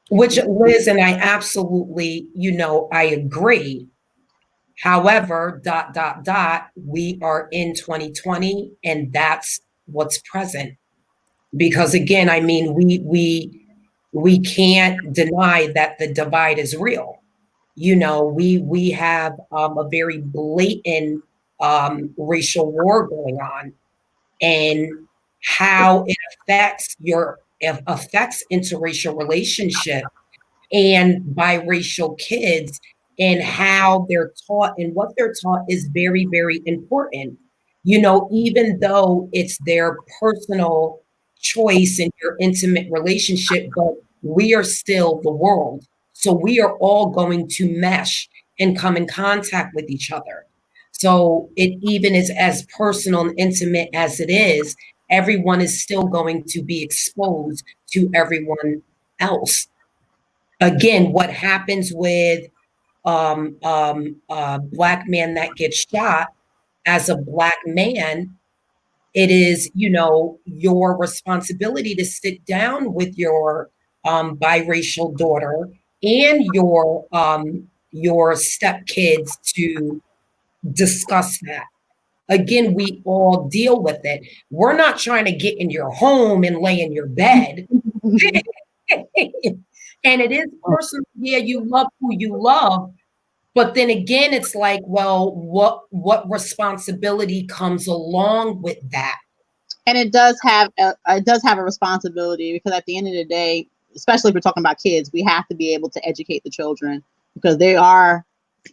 Which, Liz, and I absolutely, you know, I agree. However, ... we are in 2020, and that's what's present. Because again, I mean, we can't deny that the divide is real. You know, we have a very blatant racial war going on, and how it affects interracial relationship and biracial kids, and how they're taught, and what they're taught is very, very important. You know, even though it's their personal choice in your intimate relationship, but we are still the world. So we are all going to mesh and come in contact with each other. So it even is as personal and intimate as it is, everyone is still going to be exposed to everyone else. Again, what happens with a black man that gets shot, as a black man, it is, you know, your responsibility to sit down with your biracial daughter and your stepkids to discuss that. Again, we all deal with it. We're not trying to get in your home and lay in your bed. And it is personal. Yeah, you love who you love. But then again, it's like, well, what responsibility comes along with that? And it does have a responsibility, because at the end of the day, especially if we're talking about kids, we have to be able to educate the children, because they are,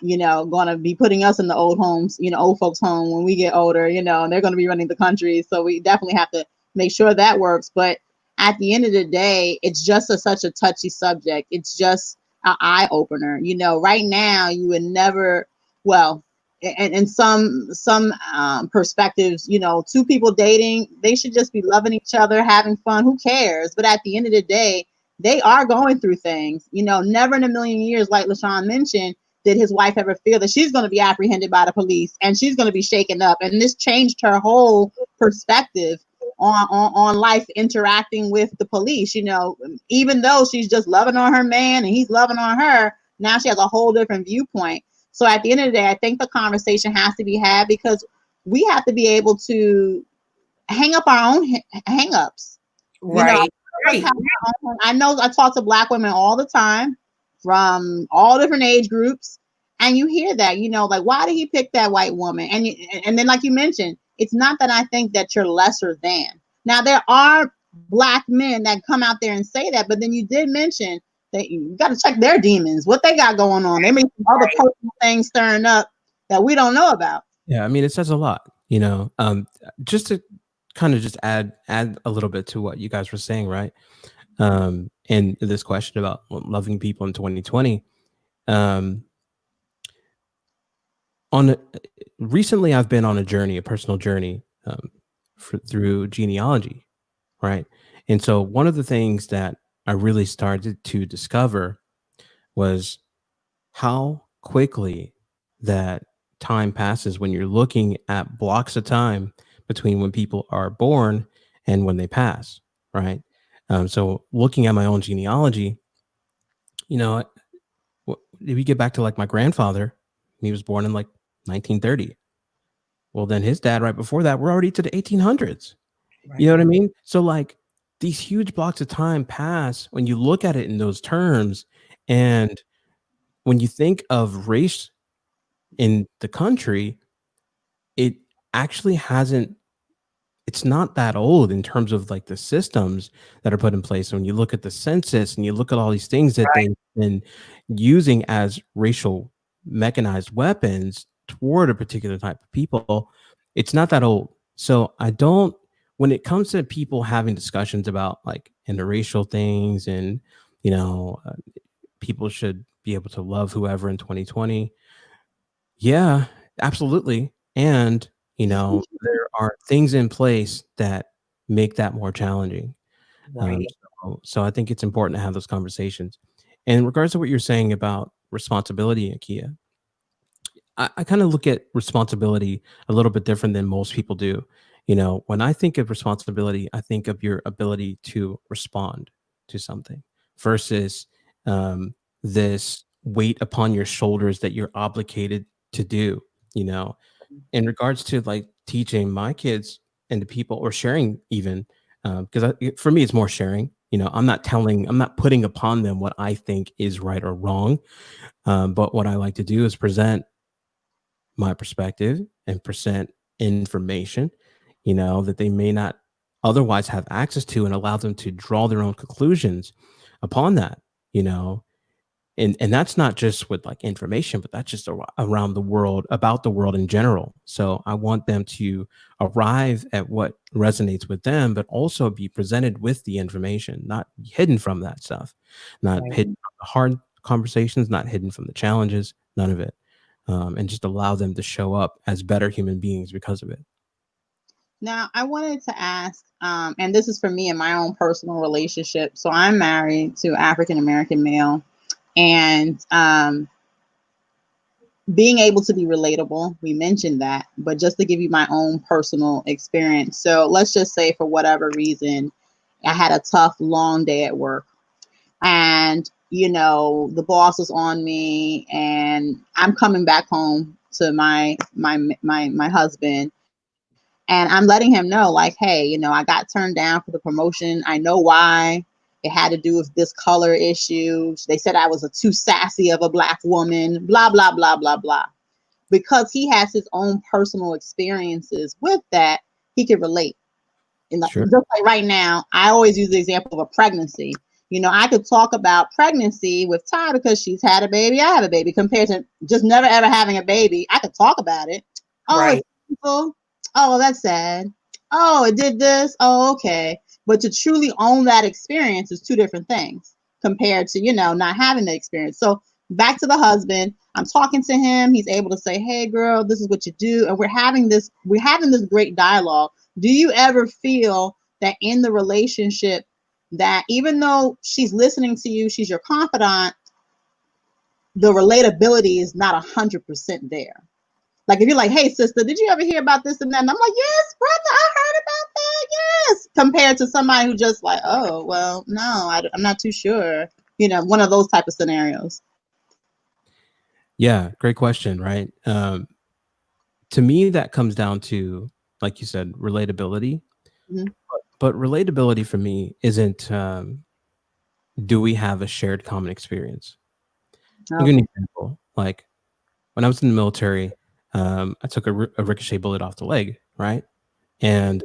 you know, going to be putting us in the old homes, you know, old folks home when we get older, you know, and they're going to be running the country. So we definitely have to make sure that works. But at the end of the day, it's just such a touchy subject. It's just an eye opener. You know, right now you would never, well, and some perspectives, you know, two people dating, they should just be loving each other, having fun. Who cares? But at the end of the day, they are going through things. You know, never in a million years, like LaShawn mentioned, did his wife ever feel that she's going to be apprehended by the police and she's going to be shaken up. And this changed her whole perspective on life, interacting with the police. You know, even though she's just loving on her man and he's loving on her, now she has a whole different viewpoint. So at the end of the day, I think the conversation has to be had, because we have to be able to hang up our own hang-ups. You know, Right. I know I talk to Black women all the time from all different age groups, and you hear that, you know, like, why did he pick that white woman? And then, like you mentioned, it's not that I think that you're lesser than. Now, there are Black men that come out there and say that, but then you did mention that you got to check their demons, what they got going on. They may some other personal things stirring up that we don't know about. Yeah, I mean, it says a lot, you know. Just to kind of just add a little bit to what you guys were saying, right? And this question about loving people in 2020. Recently, I've been on a journey, a personal journey, through genealogy, right? And so one of the things that I really started to discover was how quickly that time passes when you're looking at blocks of time between when people are born and when they pass, right? So looking at my own genealogy, you know, if you get back to like my grandfather, he was born in like 1930. Well, then his dad right before that, we're already to the 1800s. Right. You know what I mean? So like these huge blocks of time pass when you look at it in those terms. And when you think of race in the country, it actually it's not that old in terms of like the systems that are put in place. When you look at the census and you look at all these things that they've been using as racial mechanized weapons toward a particular type of people, it's not that old. So when it comes to people having discussions about like interracial things and, you know, people should be able to love whoever in 2020. Yeah, absolutely. And, you know, there are things in place that make that more challenging. Right. So I think it's important to have those conversations. And in regards to what you're saying about responsibility, Akia, I kind of look at responsibility a little bit different than most people do. You know, when I think of responsibility, I think of your ability to respond to something versus this weight upon your shoulders that you're obligated to do. You know, in regards to like teaching my kids and the people or sharing even, because for me, it's more sharing. You know, I'm not putting upon them what I think is right or wrong. But what I like to do is present my perspective and present information, you know, that they may not otherwise have access to, and allow them to draw their own conclusions upon that, you know. And that's not just with like information, but that's just around the world, about the world in general. So I want them to arrive at what resonates with them, but also be presented with the information, not hidden from that stuff, not hidden from the hard conversations, not hidden from the challenges, none of it. And just allow them to show up as better human beings because of it. Now, I wanted to ask, and this is for me in my own personal relationship. So I'm married to African American male, and being able to be relatable, we mentioned that, but just to give you my own personal experience. So let's just say for whatever reason, I had a tough, long day at work, and you know, the boss was on me, and I'm coming back home to my husband, and I'm letting him know, like, hey, you know, I got turned down for the promotion. I know why. It had to do with this color issue. They said I was too sassy of a Black woman, blah, blah, blah, blah, blah. Because he has his own personal experiences with that, he can relate. Sure. Just like right now, I always use the example of a pregnancy. You know, I could talk about pregnancy with Ty because she's had a baby, I have a baby, compared to just never ever having a baby. I could talk about it. Oh, it's painful. Oh, that's sad. Oh, it did this. Oh, okay. But to truly own that experience is two different things compared to, you know, not having the experience. So back to the husband. I'm talking to him. He's able to say, "Hey, girl, this is what you do," and we're having this great dialogue. Do you ever feel that in the relationship that even though she's listening to you, she's your confidant, the relatability is not 100% there? Like if you're like, "Hey, sister, did you ever hear about this and that?" And I'm like, "Yes, brother, I heard about that. Yes." Compared to somebody who just like, "Oh, well, no, I'm not too sure." One of those type of scenarios. Yeah, great question, right? To me, that comes down to, like you said, relatability. Mhm. But relatability for me isn't, do we have a shared common experience? I'll give you an Okay. example. Like when I was in the military, I took a ricochet bullet off the leg, right? And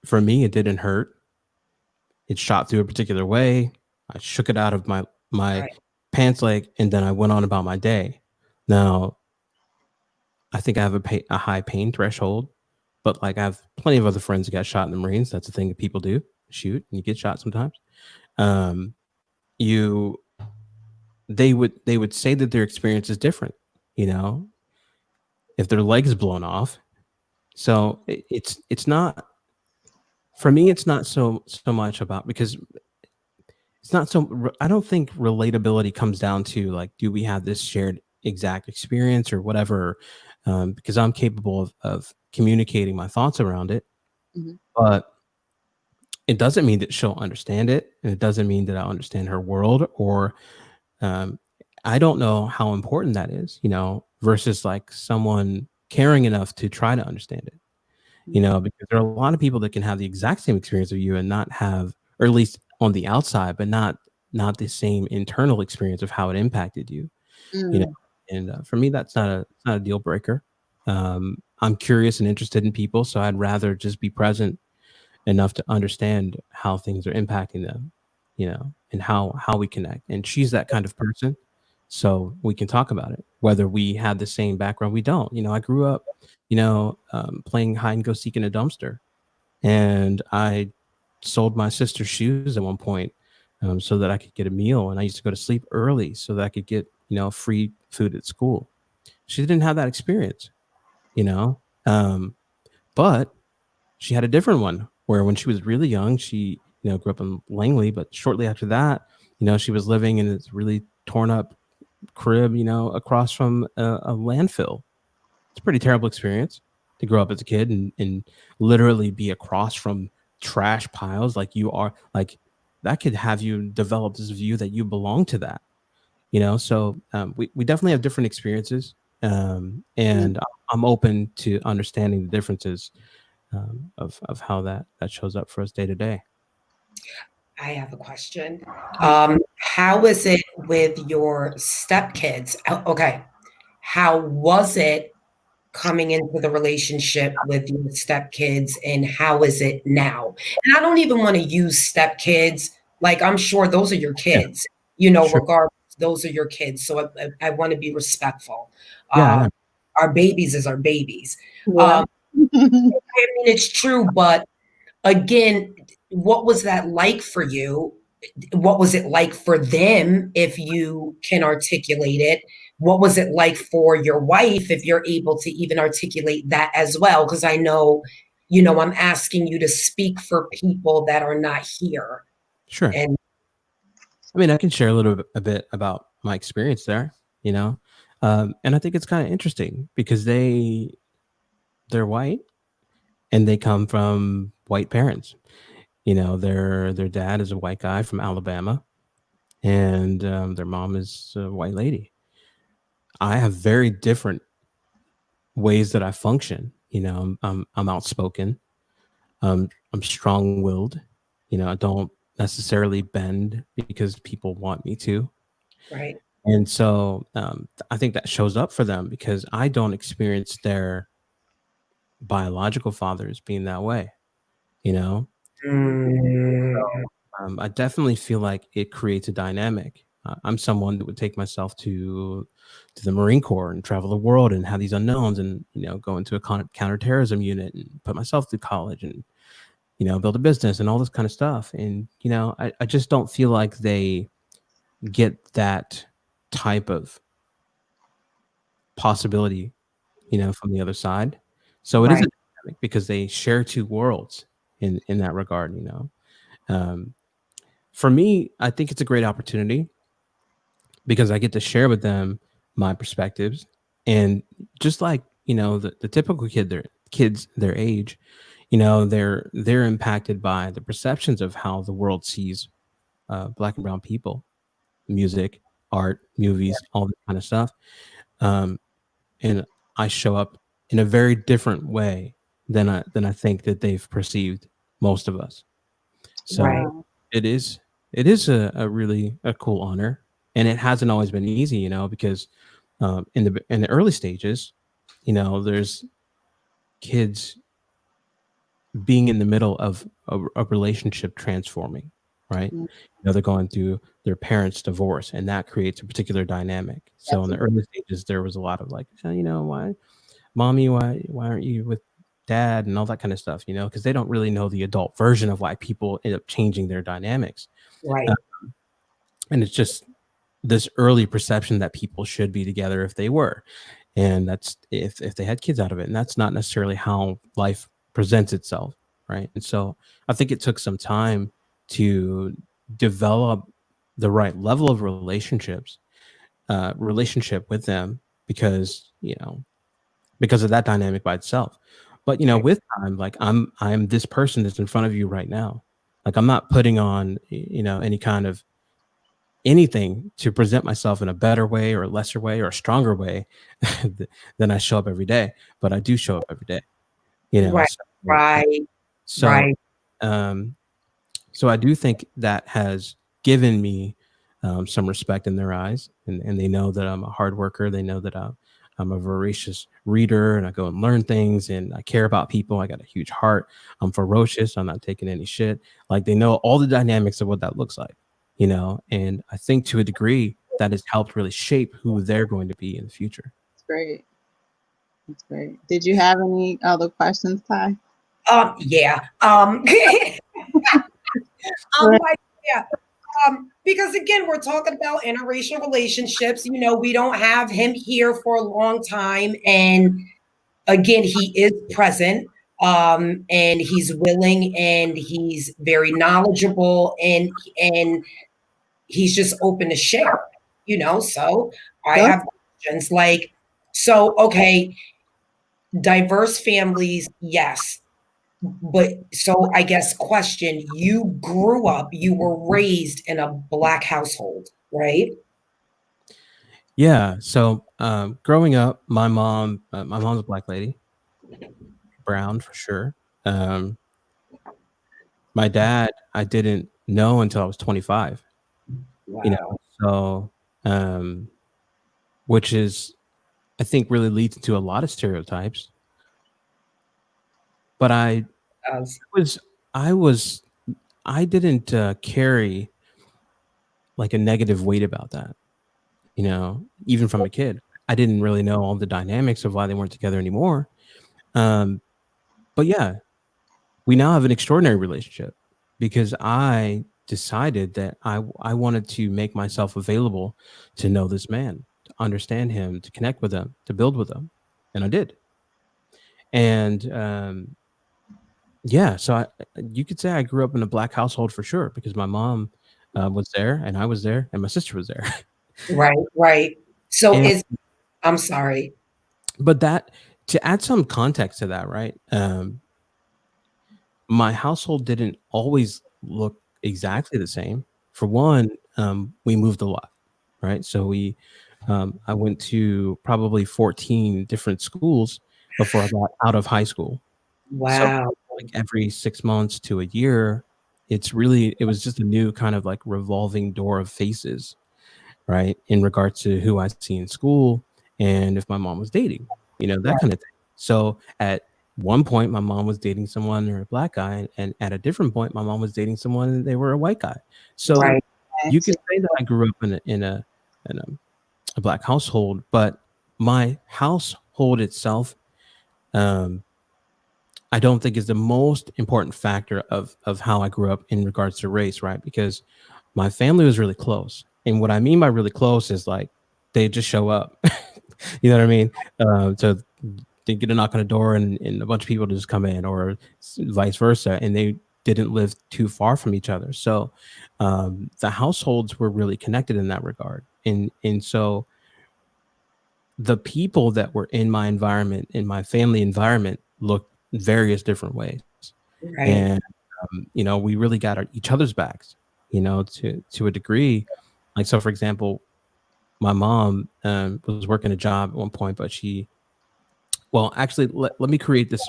for me, it didn't hurt. It shot through a particular way. I shook it out of my Right. pants leg, and then I went on about my day. Now, I think I have a high pain threshold, but like I have plenty of other friends who got shot in the Marines. That's a thing that people do. Shoot, and you get shot sometimes. Um, you they would say that their experience is different, you know, if their leg is blown off. So it's not, for me. It's not so much about, because it's not so. I don't think relatability comes down to like, do we have this shared exact experience or whatever? Because I'm capable of communicating my thoughts around it, Mhm. but it doesn't mean that she'll understand it, and it doesn't mean that I understand her world, or um, I don't know how important that is, versus like someone caring enough to try to understand it, because there are a lot of people that can have the exact same experience of you and not have, or at least on the outside, but not the same internal experience of how it impacted you, you know. Mm. And for me, that's not a deal breaker. I'm curious and interested in people, so I'd rather just be present enough to understand how things are impacting them, and how we connect. And she's that kind of person, so we can talk about it. Whether we have the same background, we don't. I grew up, playing hide and go seek in a dumpster, and I sold my sister's shoes at one point, so that I could get a meal. And I used to go to sleep early so that I could get free food at school. She didn't have that experience, you know, um, but she had a different one where when she was really young, she, grew up in Langley, but shortly after that, she was living in this really torn up crib, across from a landfill. It's a pretty terrible experience to grow up as a kid and literally be across from trash piles. Like, you are like, that could have you develop this view that you belong to that, so we definitely have different experiences, and I'm open to understanding the differences, of how that shows up for us day to day. I have a question. How is it with your stepkids? Okay. How was it coming into the relationship with your stepkids, and how is it now? And I don't even want to use stepkids. Like, I'm sure those are your Yeah, kids, sure. regardless, those are your kids. So I want to be respectful. Yeah, Um, yeah, our babies is our babies. Yeah. I mean, it's true, but again, what was that like for you? What was it like for them, if you can articulate it? What was it like for your wife, if you're able to even articulate that as well? Because I know, I'm asking you to speak for people that are not here. sure. And I mean, I can share a bit about my experience there, and I think it's kind of interesting because they're white and they come from white parents. Their dad is a white guy from Alabama, and their mom is a white lady. I have very different ways that I function. I'm outspoken. I'm strong-willed. I don't necessarily bend because people want me to. right. And so I think that shows up for them because I don't experience their biological fathers being that way. You know, Mm, I definitely feel like it creates a dynamic. I'm someone that would take myself to the Marine Corps and travel the world and have these unknowns, and go into a counterterrorism unit and put myself through college and build a business and all this kind of stuff. And I just don't feel like they get that type of possibility, from the other side. So it is a Right. dynamic because they share two worlds in that regard. Um, for me, I think it's a great opportunity because I get to share with them my perspectives, and just like the typical kids their age, they're impacted by the perceptions of how the world sees black and brown people, music, art, movies, all that kind of stuff. Um, and I show up in a very different way than I think that they've perceived most of us. So Right. Wow. it is a really a cool honor, and it hasn't always been easy, because in the early stages, there's kids being in the middle of a relationship transforming, right? Mm, They're going through their parents' divorce, and that creates a particular dynamic. So in the absolutely. early stages, there was a lot of like, why, mommy, why aren't you with dad, and all that kind of stuff, because they don't really know the adult version of why people end up changing their dynamics. Uh, Right. and it's just this early perception that people should be together if they were, and that's if they had kids out of it, and that's not necessarily how life presents itself, right? And so I think it took some time to develop the right level of relationship with them, because of that dynamic by itself. But Right. with time, like I'm this person that's in front of you right now. Like I'm not putting on any kind of anything to present myself in a better way or a lesser way or a stronger way than I show up every day. But I do show up every day. You know, Right. so Right. so Right. um so I do think that has given me some respect in their eyes, and they know that I'm a hard worker. They know that I'm a voracious reader, and I go and learn things, and I care about people. I got a huge heart. I'm ferocious. I'm not taking any shit. Like they know all the dynamics of what that looks like, and I think to a degree that has helped really shape who they're going to be in the future. That's great. That's great. Did you have any other questions, Ty? Yeah. Right. Like, yeah. Because again, we're talking about interracial relationships. We don't have him here for a long time. And again, he is present. And he's willing and he's very knowledgeable and he's just open to share. So I Good. have questions like, so okay, diverse families, yes. But so I guess question, you were raised in a Black household, right? Yeah. So growing up, my mom's a black lady, brown for sure. Um, my dad, I didn't know until I was 25, you know, Wow. so, um, which is, I think really leads to a lot of stereotypes. But As was, I was, I didn't carry like a negative weight about that, even from a kid. I didn't really know all the dynamics of why they weren't together anymore. Um, but yeah, we now have an extraordinary relationship because I decided that I wanted to make myself available to know this man, to understand him, to connect with him, to build with him, and I did. And yeah, so you could say I grew up in a black household for sure because my mom was there, and I was there, and my sister was there. right, right. So And I'm sorry. but that to add some context to that, right? My household didn't always look exactly the same. For one, we moved a lot, right? So I went to probably 14 different schools before I got out of high school. So Wow. like every 6 months to a year, it was just a new kind of like revolving door of faces, right? In regards to who I see in school and if my mom was dating, that Right, kind of thing. So at one point, my mom was dating someone or a black guy, and at a different point, my mom was dating someone and they were a white guy. So right, you could say that I grew up in a black household, but my household itself, um, I don't think is the most important factor of how I grew up in regards to race, right? Because my family was really close. And what I mean by really close is like they just show up. You know what I mean? So they get a knock on the door and a bunch of people just come in, or vice versa, and they didn't live too far from each other. So the households were really connected in that regard. And so the people that were in my environment, in my family environment, looked various different ways. Right. And we really got each other's backs, to a degree. Like, so for example, my mom was working a job at one point, but well, actually, let me create this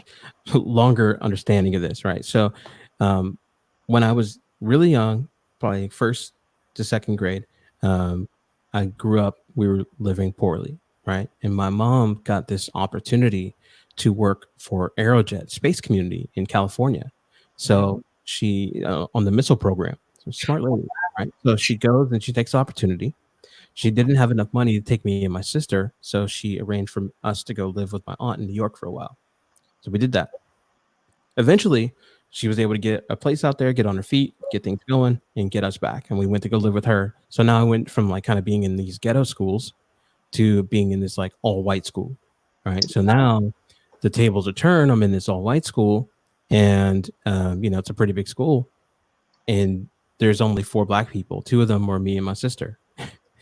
longer understanding of this, right? So um, when I was really young, probably first to second grade, um, I grew up, we were living poorly, right? And my mom got this opportunity to work for Aerojet Space Community in California. So she, on the missile program, so smart lady, right? So she goes and she takes the opportunity. She didn't have enough money to take me and my sister, so she arranged for us to go live with my aunt in New York for a while. So we did that. Eventually, she was able to get a place out there, get on her feet, get things going, and get us back. And we went to go live with her. So now I went from like kind of being in these ghetto schools to being in this like all white school, right? So now the tables are turned. I'm in this all white school, and it's a pretty big school, and there's only 4 Black people. 2 of them were me and my sister.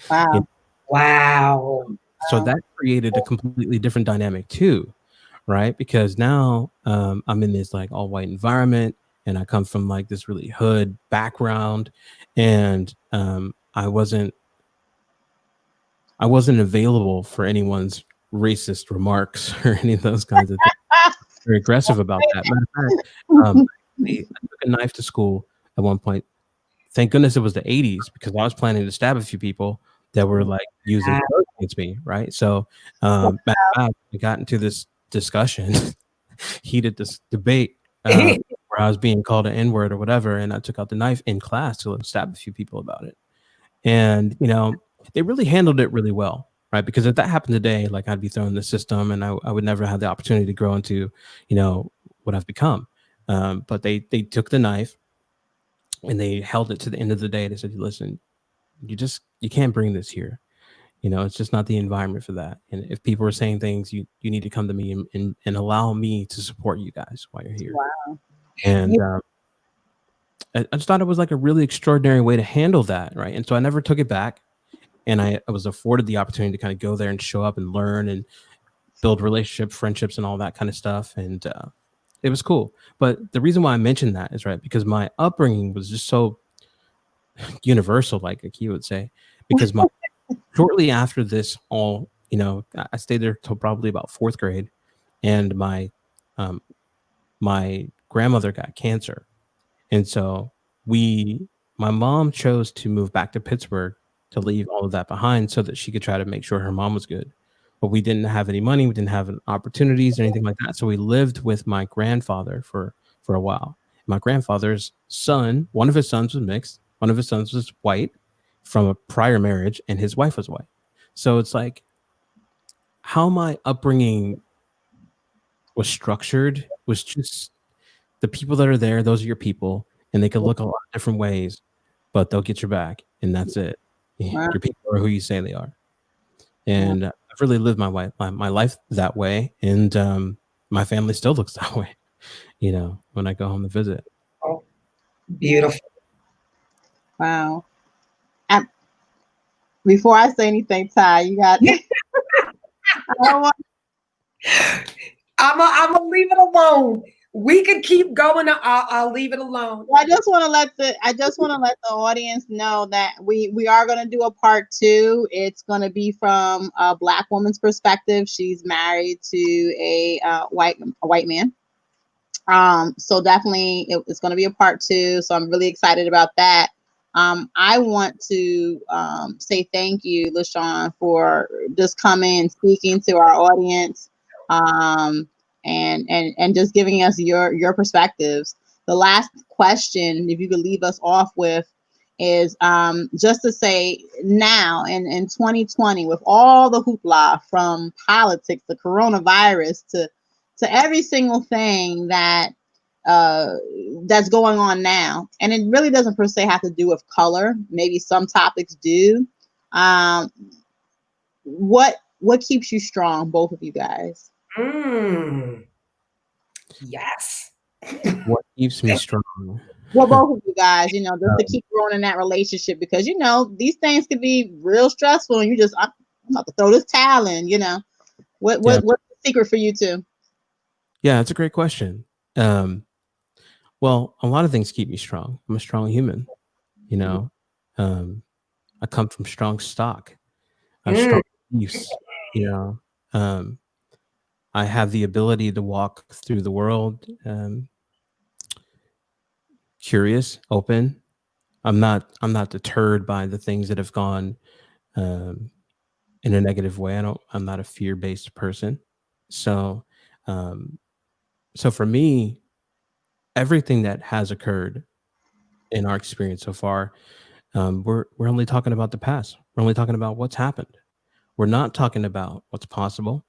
Wow. Wow. So that created a completely different dynamic too, right? Because now I'm in this like all white environment, and I come from like this really hood background, and I wasn't available for anyone's racist remarks or any of those kinds of things. Very aggressive about that. Matter of fact, I took a knife to school at one point. Thank goodness it was the 80s, because I was planning to stab a few people that were like using drugs against me, right? So matter of fact, we got into this discussion, heated this debate, where I was being called an N-word or whatever, and I took out the knife in class to stab a few people about it. And they really handled it really well, right? Because if that happened today, like I'd be thrown in the system, and I would never have the opportunity to grow into what I've become. But they took the knife and they held it to the end of the day. They said, listen, you can't bring this here. It's just not the environment for that. And if people are saying things, you need to come to me and allow me to support you guys while you're here. Wow. And I just thought it was like a really extraordinary way to handle that, right? And so I never took it back. And I was afforded the opportunity to kind of go there and show up and learn and build relationships, friendships, and all that kind of stuff. And it was cool. But the reason why I mentioned that is, right, because my upbringing was just so universal, like Aki would say, because shortly after this all, I stayed there till probably about 4th grade, and my grandmother got cancer. And so my mom chose to move back to Pittsburgh to leave all of that behind so that she could try to make sure her mom was good. But we didn't have any money. We didn't have opportunities or anything like that. So we lived with my grandfather for a while. My grandfather's son, one of his sons was mixed. One of his sons was white from a prior marriage, and his wife was white. So it's like how my upbringing was structured was just the people that are there, those are your people, and they can look a lot of different ways, but they'll get your back, and that's it. Wow. Your people are who you say they are. And I've really lived my life that way, and my family still looks that way, when I go home to visit. Oh, beautiful. Wow. Before I say anything, Ty, you got I'm gonna leave it alone. We could keep going. I'll leave it alone. I just want to let the audience know that we are going to do a part 2. It's going to be from a Black woman's perspective. She's married to a white man. So definitely it's going to be a part 2. So I'm really excited about that. I want to say thank you, LaShawn, for just coming and speaking to our audience. And just giving us your perspectives. The last question, if you could leave us off with, is just to say now in 2020, with all the hoopla from politics, the coronavirus, to every single thing that that's going on now, and it really doesn't per se have to do with color. Maybe some topics do. Um, what keeps you strong, both of you guys? Yes. What keeps me strong? Well, both of you guys, just to keep growing in that relationship, because these things can be real stressful, and I'm about to throw this towel in. What's the secret for you two? Yeah, that's a great question. Well, a lot of things keep me strong. I'm a strong human, I come from strong stock. I have strong beliefs, I have the ability to walk through the world, curious, open. I'm not deterred by the things that have gone in a negative way. I'm not a fear-based person. So, so for me, everything that has occurred in our experience so far, we're only talking about the past. We're only talking about what's happened. We're not talking about what's possible,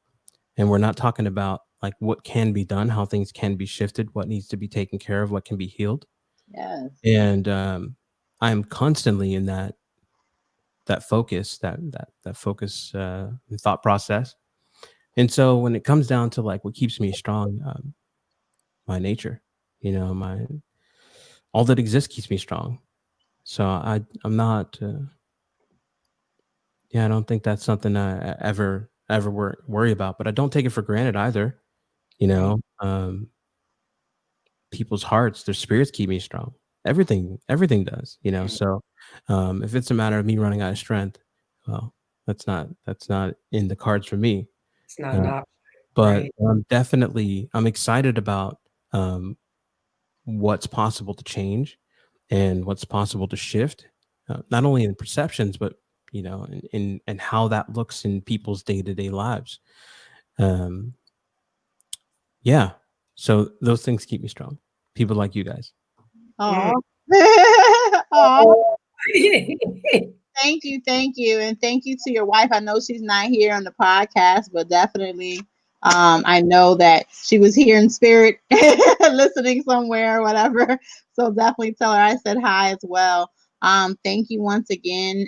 and we're not talking about like what can be done, how things can be shifted, what needs to be taken care of, what can be healed. Yes. And I'm constantly in that focus, that focus thought process. And so when it comes down to like what keeps me strong, my nature, my all that exists keeps me strong. So I'm not. Yeah, I don't think that's something I ever worry about. But I don't take it for granted either. People's hearts, their spirits keep me strong. Everything does. So if it's a matter of me running out of strength, well, that's not in the cards for me. It's not an option. But Right. I'm excited about what's possible to change and what's possible to shift, not only in perceptions, but in how that looks in people's day-to-day lives. Yeah. So those things keep me strong. People like you guys. Oh. Thank you, and thank you to your wife. I know she's not here on the podcast, but definitely, I know that she was here in spirit, listening somewhere or whatever. So definitely tell her I said hi as well. Thank you once again.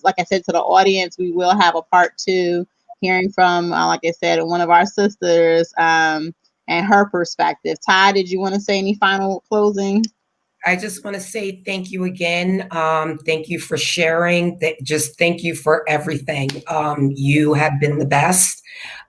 Like I said to the audience, we will have a part 2, hearing from, like I said, one of our sisters, and her perspective. Ty, did you want to say any final closing? I just want to say thank you again. Thank you for sharing. Just thank you for everything. You have been the best.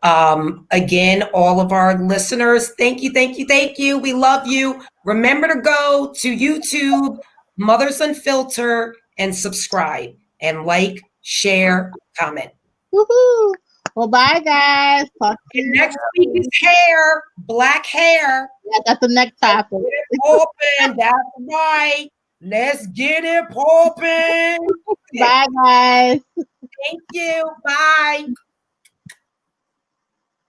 Again, all of our listeners, thank you, thank you, thank you. We love you. Remember to go to YouTube, Mothers Unfiltered, and subscribe and like, share, comment. Woohoo! Well, bye, guys. Talk to you And next week is hair, black hair. Yeah, that's the next topic. Popping, that's right. Let's get it popping. Bye, guys. Thank you. Bye.